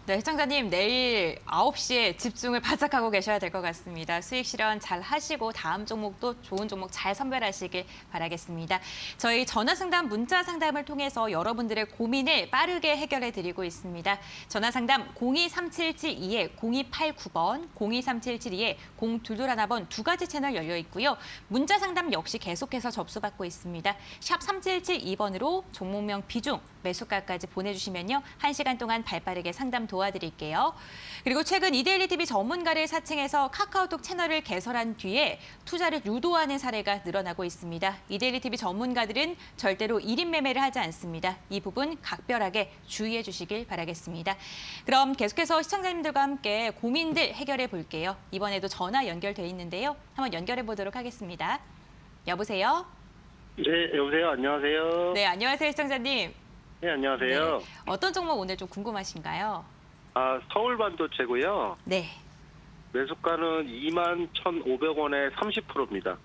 네, 시청자님 내일 9시에 집중을 바짝 하고 계셔야 될 것 같습니다. 수익 실현 잘 하시고 다음 종목도 좋은 종목 잘 선별하시길 바라겠습니다. 저희 전화 상담, 문자 상담을 통해서 여러분들의 고민을 빠르게 해결해 드리고 있습니다. 전화 상담 023772에 0289번, 023772에 0221번 두 가지 채널 열려 있고요. 문자 상담 역시 계속해서 접수받고 있습니다. 샵 3772번으로 종목명 비중, 매수가까지 보내주시면요. 1시간 동안 발빠르게 상담 도와드릴게요. 그리고 최근 이데일리 TV 전문가를 사칭해서 카카오톡 채널을 개설한 뒤에 투자를 유도하는 사례가 늘어나고 있습니다. 이데일리 TV 전문가들은 절대로 1인 매매를 하지 않습니다. 이 부분 각별하게 주의해 주시길 바라겠습니다. 그럼 계속해서 시청자님들과 함께 고민들 해결해 볼게요. 이번에도 전화 연결돼 있는데요. 한번 연결해 보도록 하겠습니다. 여보세요? 네, 여보세요. 안녕하세요. 네, 안녕하세요, 시청자님. 네, 안녕하세요. 네, 어떤 종목 오늘 좀 궁금하신가요? 아, 서울 반도체고요. 네, 매수가는 21,500원에 30%입니다.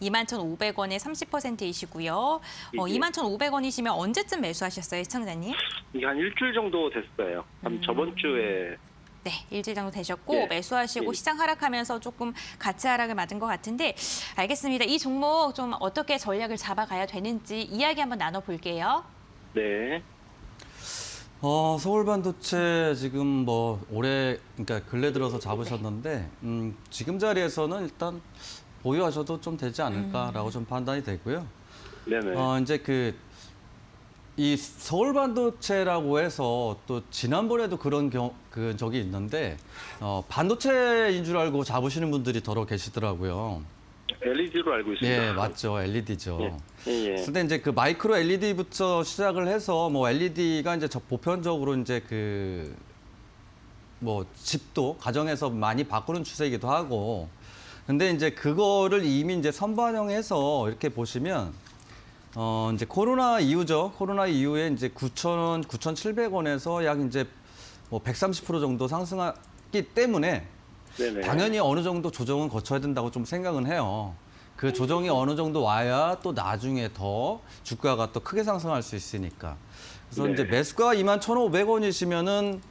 21,500원에 30%이시고요. 21,500원이시면 언제쯤 매수하셨어요, 시청자님? 이게 한 일주일 정도 됐어요. 한 저번 주에. 네, 일주일 정도 되셨고 네. 매수하시고 네. 시장 하락하면서 조금 가치 하락을 맞은 것 같은데 알겠습니다. 이 종목 좀 어떻게 전략을 잡아가야 되는지 이야기 한번 나눠볼게요. 네. 서울 반도체 지금 뭐 올해 그러니까 근래 들어서 잡으셨는데 지금 자리에서는 일단 보유하셔도 좀 되지 않을까라고 좀 판단이 되고요. 네네. 이제 이 서울 반도체라고 해서 또 지난번에도 그런 적이 있는데 반도체인 줄 알고 잡으시는 분들이 더러 계시더라고요. LED로 알고 있습니다. 예, 맞죠. LED죠. 예, 예. 근데 이제 그 마이크로 LED부터 시작을 해서 뭐 LED가 이제 보편적으로 이제 뭐 집도 가정에서 많이 바꾸는 추세이기도 하고. 근데 이제 그거를 이미 이제 선반영해서 이렇게 보시면 이제 코로나 이후죠. 코로나 이후에 이제 9,000원, 9,700원에서 약 이제 뭐 130% 정도 상승했기 때문에 네네. 당연히 어느 정도 조정은 거쳐야 된다고 좀 생각은 해요. 그 조정이 어느 정도 와야 또 나중에 더 주가가 또 크게 상승할 수 있으니까. 그래서 네. 이제 매수가 21,500원이시면은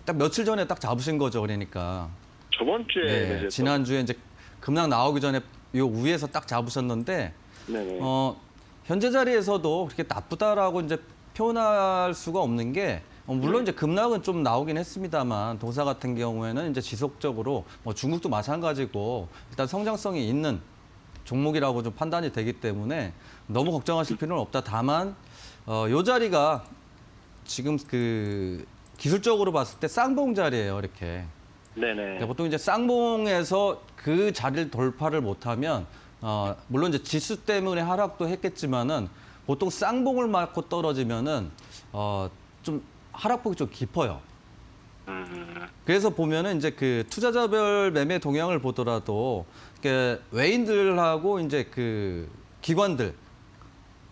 딱 며칠 전에 딱 잡으신 거죠, 그러니까. 저번 주에 네, 매수했던. 지난주에 이제 급락 나오기 전에 요 위에서 딱 잡으셨는데 네네. 현재 자리에서도 그렇게 나쁘다라고 이제 표현할 수가 없는 게 물론 이제 급락은 좀 나오긴 했습니다만 동사 같은 경우에는 이제 지속적으로 뭐 중국도 마찬가지고 일단 성장성이 있는 종목이라고 좀 판단이 되기 때문에 너무 걱정하실 필요는 없다. 다만 요 자리가 지금 기술적으로 봤을 때 쌍봉 자리예요, 이렇게. 네네. 그러니까 보통 이제 쌍봉에서 그 자리를 돌파를 못하면 물론 이제 지수 때문에 하락도 했겠지만은 보통 쌍봉을 맞고 떨어지면은 좀 하락폭이 좀 깊어요. 그래서 보면은 이제 그 투자자별 매매 동향을 보더라도 외인들하고 이제 그 기관들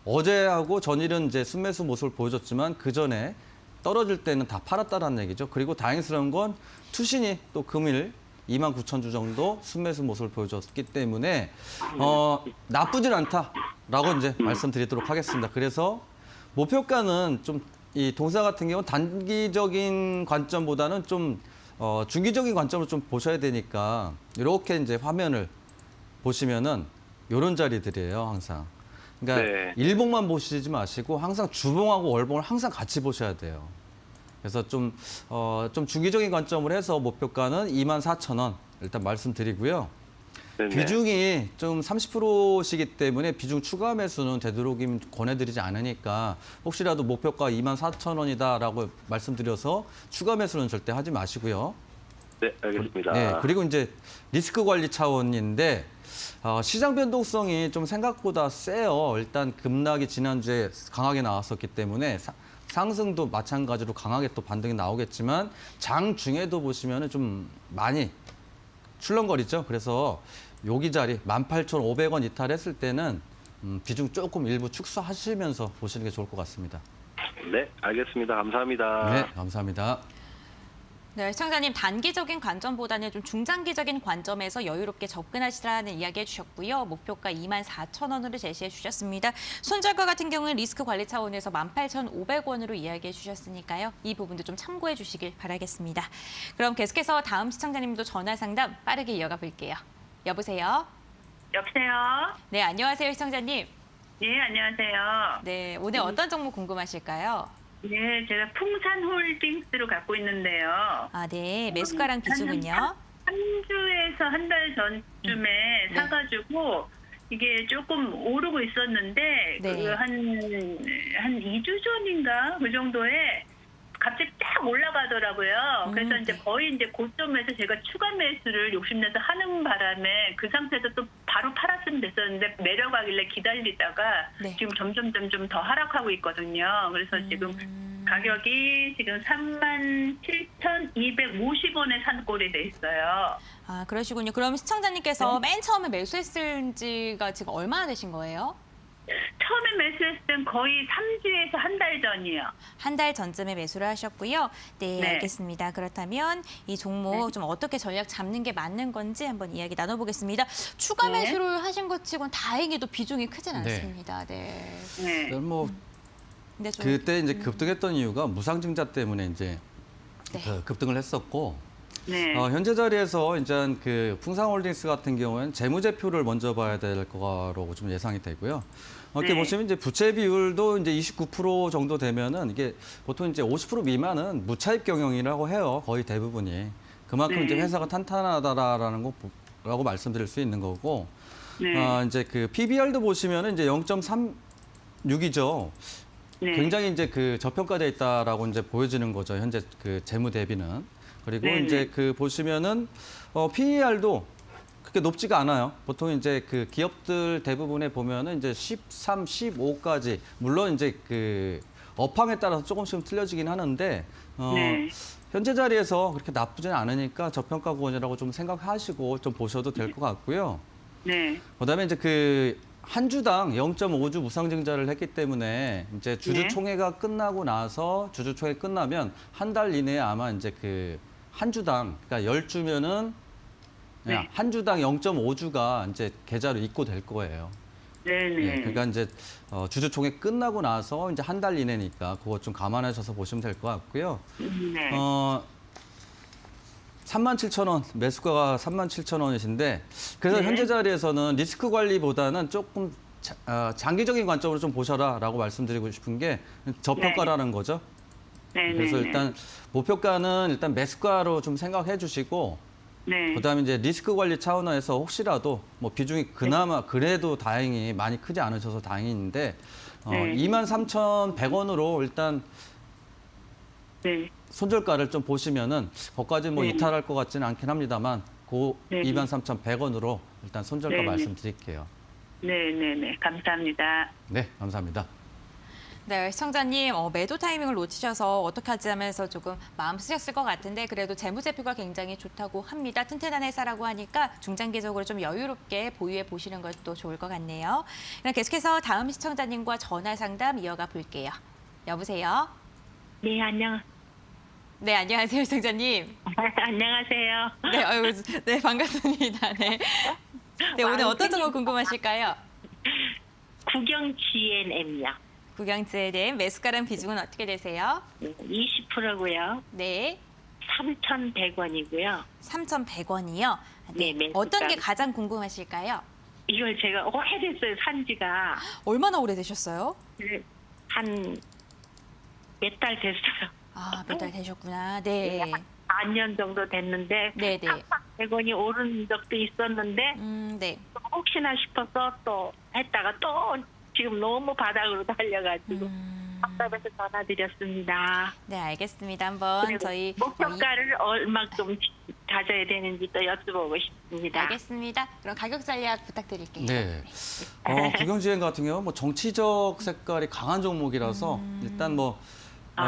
어제하고 전일은 이제 순매수 모습을 보여줬지만 그 전에 떨어질 때는 다 팔았다라는 얘기죠. 그리고 다행스러운 건 투신이 또 금일 29,000주 정도 순매수 모습을 보여줬기 때문에 나쁘진 않다라고 이제 말씀드리도록 하겠습니다. 그래서 목표가는 좀 이 동사 같은 경우는 단기적인 관점보다는 좀 중기적인 관점으로 좀 보셔야 되니까 이렇게 이제 화면을 보시면은 이런 자리들이에요, 항상. 그러니까 네. 일봉만 보시지 마시고 항상 주봉하고 월봉을 항상 같이 보셔야 돼요. 그래서 좀 중기적인 관점을 해서 목표가는 24,000원 일단 말씀드리고요. 네네. 비중이 좀 30%시기 때문에 비중 추가 매수는 되도록이면 권해드리지 않으니까 혹시라도 목표가 24,000원이다라고 말씀드려서 추가 매수는 절대 하지 마시고요. 네, 알겠습니다. 네, 그리고 이제 리스크 관리 차원인데 시장 변동성이 좀 생각보다 세요. 일단 급락이 지난주에 강하게 나왔었기 때문에 상승도 마찬가지로 강하게 또 반등이 나오겠지만 장 중에도 보시면은 좀 많이 출렁거리죠. 그래서 여기 자리 18,500원 이탈했을 때는 비중 조금 일부 축소하시면서 보시는 게 좋을 것 같습니다. 네, 알겠습니다. 감사합니다. 네, 감사합니다. 네, 시청자님 단기적인 관점보다는 좀 중장기적인 관점에서 여유롭게 접근하시라는 이야기 해주셨고요. 목표가 24,000원으로 제시해 주셨습니다. 손절가 같은 경우는 리스크 관리 차원에서 18,500원으로 이야기해 주셨으니까요. 이 부분도 좀 참고해 주시길 바라겠습니다. 그럼 계속해서 다음 시청자님도 전화 상담 빠르게 이어가 볼게요. 여보세요? 여보세요? 네, 안녕하세요, 시청자님. 네, 안녕하세요. 네, 오늘 어떤 종목 궁금하실까요? 네, 제가 풍산홀딩스로 갖고 있는데요. 아, 네, 매수가랑 비중은요? 한 주에서 한 달 전쯤에 네. 사가지고 이게 조금 오르고 있었는데 네. 한 2주 전인가 그 정도에 갑자기 딱 올라가더라고요. 그래서 이제 네. 거의 이제 고점에서 제가 추가 매수를 욕심내서 하는 바람에 그 상태에서 또 바로 팔았으면 됐었는데 내려가길래 기다리다가 네. 지금 점점 더 하락하고 있거든요. 그래서 지금 가격이 지금 37,250원에 산 꼴이 돼 있어요. 아, 그러시군요. 그럼 시청자님께서 맨 처음에 매수했을 지가 지금 얼마나 되신 거예요? 처음에 매수했을 땐 거의 3주에서 한 달 전이요. 한 달 전쯤에 매수를 하셨고요. 네, 네. 알겠습니다. 그렇다면 이 종목 좀 어떻게 전략 잡는 게 맞는 건지 한번 이야기 나눠보겠습니다. 추가 네. 매수를 하신 것 치곤 다행히도 비중이 크진 네. 않습니다. 네. 네. 뭐 근데 좀 그때 이제 급등했던 이유가 무상증자 때문에 이제 네. 그 급등을 했었고 네. 현재 자리에서 이제 그 풍상홀딩스 같은 경우에는 재무제표를 먼저 봐야 될 거라고 좀 예상이 되고요. 이렇게 네. 보시면 이제 부채 비율도 이제 29% 정도 되면은 이게 보통 이제 50% 미만은 무차익 경영이라고 해요. 거의 대부분이. 그만큼 네. 이제 회사가 탄탄하다라는 거라고 말씀드릴 수 있는 거고. 네. 이제 그 PBR도 보시면은 이제 0.36이죠. 네. 굉장히 이제 그 저평가돼 있다라고 이제 보여지는 거죠. 현재 그 재무 대비는. 그리고 네네. 이제 그 보시면은 PER도 그렇게 높지가 않아요. 보통 이제 그 기업들 대부분에 보면은 이제 13, 15까지 물론 이제 그 업황에 따라서 조금씩은 틀려지긴 하는데 네. 현재 자리에서 그렇게 나쁘지는 않으니까 저평가 구간이라고 좀 생각하시고 좀 보셔도 될 것 같고요. 네. 그다음에 이제 그 한 주당 0.5주 무상증자를 했기 때문에 이제 주주총회가 끝나고 나서 주주총회 끝나면 한 달 이내에 아마 이제 그 한 주당 그러니까 10주면은 네. 한 주당 0.5주가 이제 계좌로 입고될 거예요. 네네. 예, 그러니까 이제 주주총회 끝나고 나서 이제 한 달 이내니까 그거 좀 감안하셔서 보시면 될 것 같고요. 네. 37,000원, 매수가가 37,000원이신데 그래서 네. 현재 자리에서는 리스크 관리보다는 조금 장기적인 관점으로 좀 보셔라라고 말씀드리고 싶은 게 저평가라는 거죠. 네네. 그래서 일단 목표가는 일단 매수가로 좀 생각해 주시고 네. 그다음에 이제 리스크 관리 차원에서 혹시라도 뭐 비중이 그나마 그래도 다행히 많이 크지 않으셔서 다행인데 네. 23,100원으로 일단 네. 손절가를 좀 보시면은 거기까지 뭐 네. 이탈할 것 같지는 않긴 합니다만 그 네. 23,100원으로 일단 손절가 네. 말씀드릴게요. 네네네. 감사합니다. 네, 감사합니다. 네, 시청자님 매도 타이밍을 놓치셔서 어떡하지 하면서 조금 마음 쓰셨을 것 같은데 그래도 재무제표가 굉장히 좋다고 합니다. 튼튼한 회사라고 하니까 중장기적으로 좀 여유롭게 보유해 보시는 것도 좋을 것 같네요. 그럼 계속해서 다음 시청자님과 전화 상담 이어가 볼게요. 여보세요? 네, 네, 안녕하세요, 시청자님. 안녕하세요. 네, 네, 반갑습니다. 네. 네, 오늘 어떤 정보 궁금하실까요? 구경 GNM이요. 구경지에 대한 매수가랑 비중은 어떻게 되세요? 20%고요. 네, 3,100원이고요. 3,100원이요. 네, 매수가. 어떤 게 가장 궁금하실까요? 이걸 제가 오래됐어요, 산지가. 얼마나 오래되셨어요? 한 몇 달 됐어요. 아, 몇 달 되셨구나. 네. 4년 정도 됐는데 네, 네. 100원이 오른 적도 있었는데 네. 혹시나 싶어서 또 했다가 또 지금 너무 바닥으로 달려가지고 답답해서 전화드렸습니다. 네, 알겠습니다. 한번 그리고 저희 목표가를 얼마큼 가져야 되는지 또 여쭤보고 싶습니다. 알겠습니다. 그럼 가격 전략 부탁드릴게요. 네. 구경지행 같은 경우는 뭐 정치적 색깔이 강한 종목이라서 일단 뭐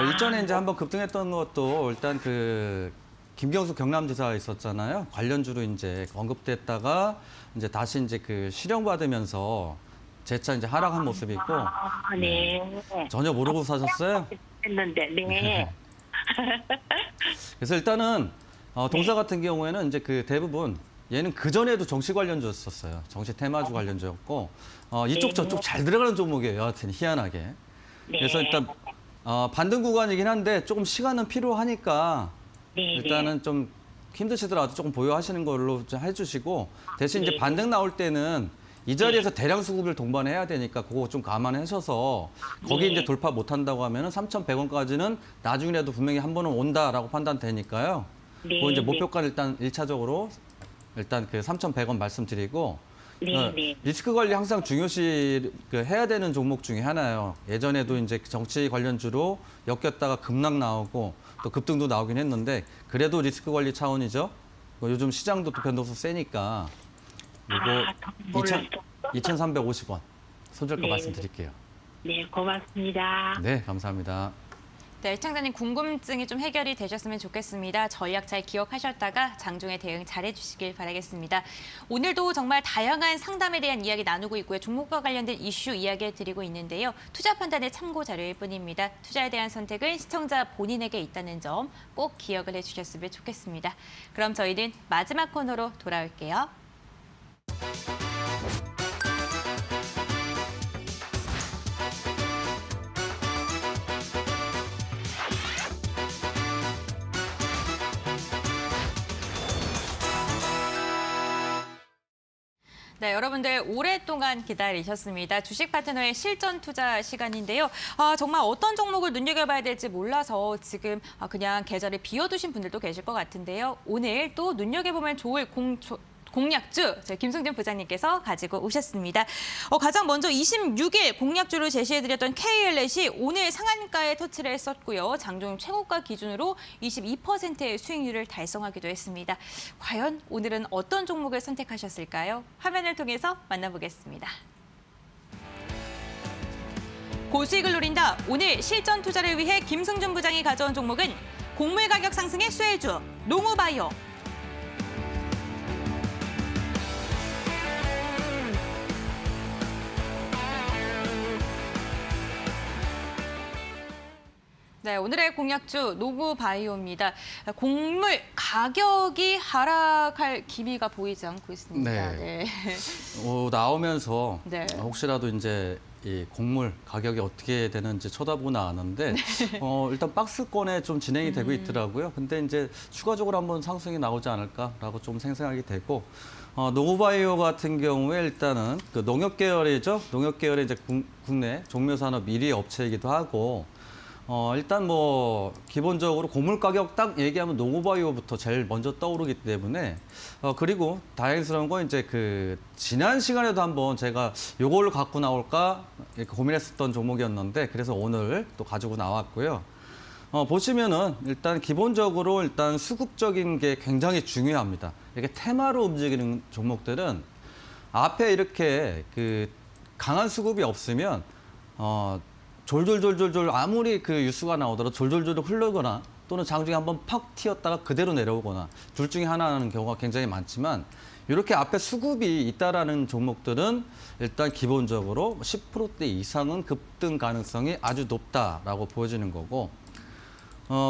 일전에 이제 한번 급등했던 것도 일단 그 김경수 경남지사 있었잖아요. 관련주로 이제 언급됐다가 이제 다시 이제 그 실형받으면서 재차 이제 하락한 모습이 있고 네. 전혀 모르고 사셨어요? 했는데, 네. 그래서 일단은 동사 같은 경우에는 이제 그 대부분 얘는 그 전에도 정치 관련주였었어요. 정치 테마주 관련주였고 이쪽 네. 저쪽 잘 들어가는 종목이에요. 여하튼 희한하게. 네. 그래서 일단 반등 구간이긴 한데 조금 시간은 필요하니까 네, 일단은 좀 힘드시더라도 조금 보유하시는 걸로 좀 해주시고 대신 이제 네. 반등 나올 때는 이 자리에서 대량 수급을 동반해야 되니까 그거 좀 감안하셔서 거기 네. 이제 돌파 못한다고 하면은 3,100원까지는 나중이라도 분명히 한 번은 온다라고 판단되니까요. 네, 그 이제 네. 목표가를 일단 1차적으로 일단 그 3,100원 말씀드리고 네. 리스크 관리 항상 중요시 해야 되는 종목 중에 하나예요. 예전에도 이제 정치 관련주로 엮였다가 급락 나오고 또 급등도 나오긴 했는데 그래도 리스크 관리 차원이죠. 요즘 시장도 또 변동성 세니까 이거 2,350원 손절가 네. 말씀드릴게요. 네, 고맙습니다. 네, 감사합니다. 네, 시청자님 궁금증이 좀 해결이 되셨으면 좋겠습니다. 전략 잘 기억하셨다가 장중에 대응 잘 해주시길 바라겠습니다. 오늘도 정말 다양한 상담에 대한 이야기 나누고 있고요. 종목과 관련된 이슈 이야기해드리고 있는데요. 투자 판단의 참고 자료일 뿐입니다. 투자에 대한 선택은 시청자 본인에게 있다는 점 꼭 기억을 해주셨으면 좋겠습니다. 그럼 저희는 마지막 코너로 돌아올게요. 네, 여러분들 오랫동안 기다리셨습니다. 주식 파트너의 실전 투자 시간인데요. 정말 어떤 종목을 눈여겨봐야 될지 몰라서 지금 그냥 계좌를 비워두신 분들도 계실 것 같은데요. 오늘 또 눈여겨보면 좋을 공략주 저희 김승준 부장님께서 가지고 오셨습니다. 가장 먼저 26일 공략주로 제시해드렸던 KL넷이 오늘 상한가에 터치를 했었고요. 장중 최고가 기준으로 22%의 수익률을 달성하기도 했습니다. 과연 오늘은 어떤 종목을 선택하셨을까요? 화면을 통해서 만나보겠습니다. 고수익을 노린다. 오늘 실전 투자를 위해 김승준 부장이 가져온 종목은 곡물 가격 상승의 쇠주, 농우바이오. 네, 오늘의 공략주 농우바이오입니다. 곡물 가격이 하락할 기미가 보이지 않고 있습니다. 네. 나오면서 네. 혹시라도 이제 이 곡물 가격이 어떻게 되는지 쳐다보고 나왔는데 일단 박스권에 좀 진행이 되고 있더라고요. 근데 이제 추가적으로 한번 상승이 나오지 않을까라고 좀 생각이 되고 농우바이오 같은 경우에 일단은 그 농협 계열이죠. 농협 계열의 이제 국내 종묘산업 1위 업체이기도 하고 일단 뭐 기본적으로 곡물 가격 딱 얘기하면 농우바이오부터 제일 먼저 떠오르기 때문에 그리고 다행스러운 건 이제 그 지난 시간에도 한번 제가 요걸 갖고 나올까 이렇게 고민했었던 종목이었는데 그래서 오늘 또 가지고 나왔고요. 보시면은 일단 기본적으로 일단 수급적인 게 굉장히 중요합니다. 이렇게 테마로 움직이는 종목들은 앞에 이렇게 그 강한 수급이 없으면 졸졸졸졸졸 아무리 그 뉴스가 나오더라도 졸졸졸 흐르거나 또는 장중에 한번 팍 튀었다가 그대로 내려오거나 둘 중에 하나라는 경우가 굉장히 많지만 이렇게 앞에 수급이 있다라는 종목들은 일단 기본적으로 10%대 이상은 급등 가능성이 아주 높다라고 보여지는 거고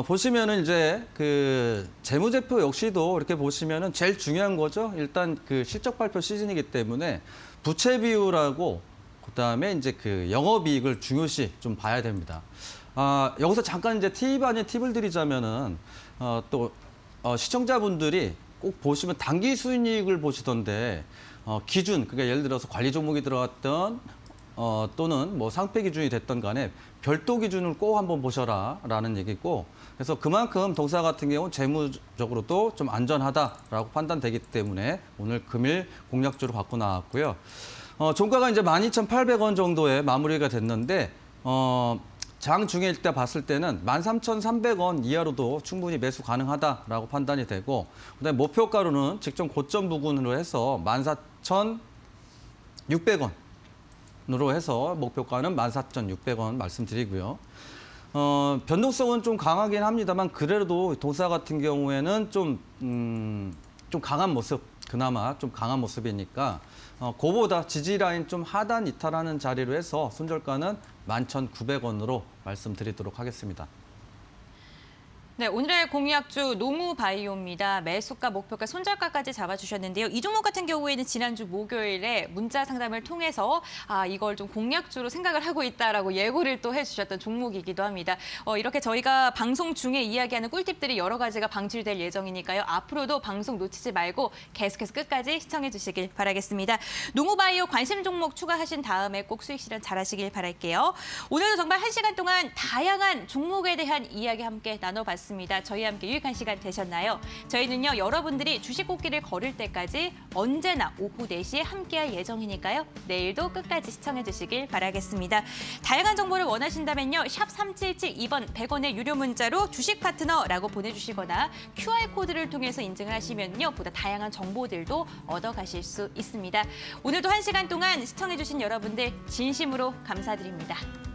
보시면은 이제 그 재무제표 역시도 이렇게 보시면은 제일 중요한 거죠. 일단 그 실적 발표 시즌이기 때문에 부채 비율하고 그다음에 이제 그 영업이익을 중요시 좀 봐야 됩니다. 여기서 잠깐 이제 팁 아닌 팁을 드리자면은 시청자분들이 꼭 보시면 단기 수익률을 보시던데 기준 그러니까 예를 들어서 관리 종목이 들어갔던 또는 뭐 상패 기준이 됐던 간에 별도 기준을 꼭 한번 보셔라라는 얘기고 그래서 그만큼 동사 같은 경우는 재무적으로도 좀 안전하다라고 판단되기 때문에 오늘 금일 공략주로 갖고 나왔고요. 종가가 이제 12,800원 정도에 마무리가 됐는데 장 중에 일단 봤을 때는 13,300원 이하로도 충분히 매수 가능하다라고 판단이 되고 그다음에 목표가로는 직전 고점 부근으로 해서 14,600원으로 해서 목표가는 14,600원 말씀드리고요. 변동성은 좀 강하긴 합니다만 그래도 도사 같은 경우에는 좀 강한 모습 그나마 좀 강한 모습이니까 그보다 지지 라인 좀 하단 이탈하는 자리로 해서 손절가는 11,900원으로 말씀드리도록 하겠습니다. 네, 오늘의 공략주 농우바이오입니다. 매수가, 목표가, 손절가까지 잡아주셨는데요. 이 종목 같은 경우에는 지난주 목요일에 문자 상담을 통해서 이걸 좀 공략주로 생각을 하고 있다라고 예고를 또 해주셨던 종목이기도 합니다. 이렇게 저희가 방송 중에 이야기하는 꿀팁들이 여러 가지가 방출될 예정이니까요. 앞으로도 방송 놓치지 말고 계속해서 끝까지 시청해 주시길 바라겠습니다. 농우바이오 관심 종목 추가하신 다음에 꼭 수익 실현 잘하시길 바랄게요. 오늘도 정말 1시간 동안 다양한 종목에 대한 이야기 함께 나눠봤습니다. 나눠봤습니다. 저희와 함께 유익한 시간 되셨나요? 저희는요, 여러분들이 주식 꽃길을 걸을 때까지 언제나 오후 4시에 함께할 예정이니까요. 내일도 끝까지 시청해주시길 바라겠습니다. 다양한 정보를 원하신다면요, 샵 3772번 100원의 유료 문자로 주식 파트너라고 보내주시거나 QR코드를 통해서 인증을 하시면요, 보다 다양한 정보들도 얻어가실 수 있습니다. 오늘도 1시간 동안 시청해주신 여러분들 진심으로 감사드립니다.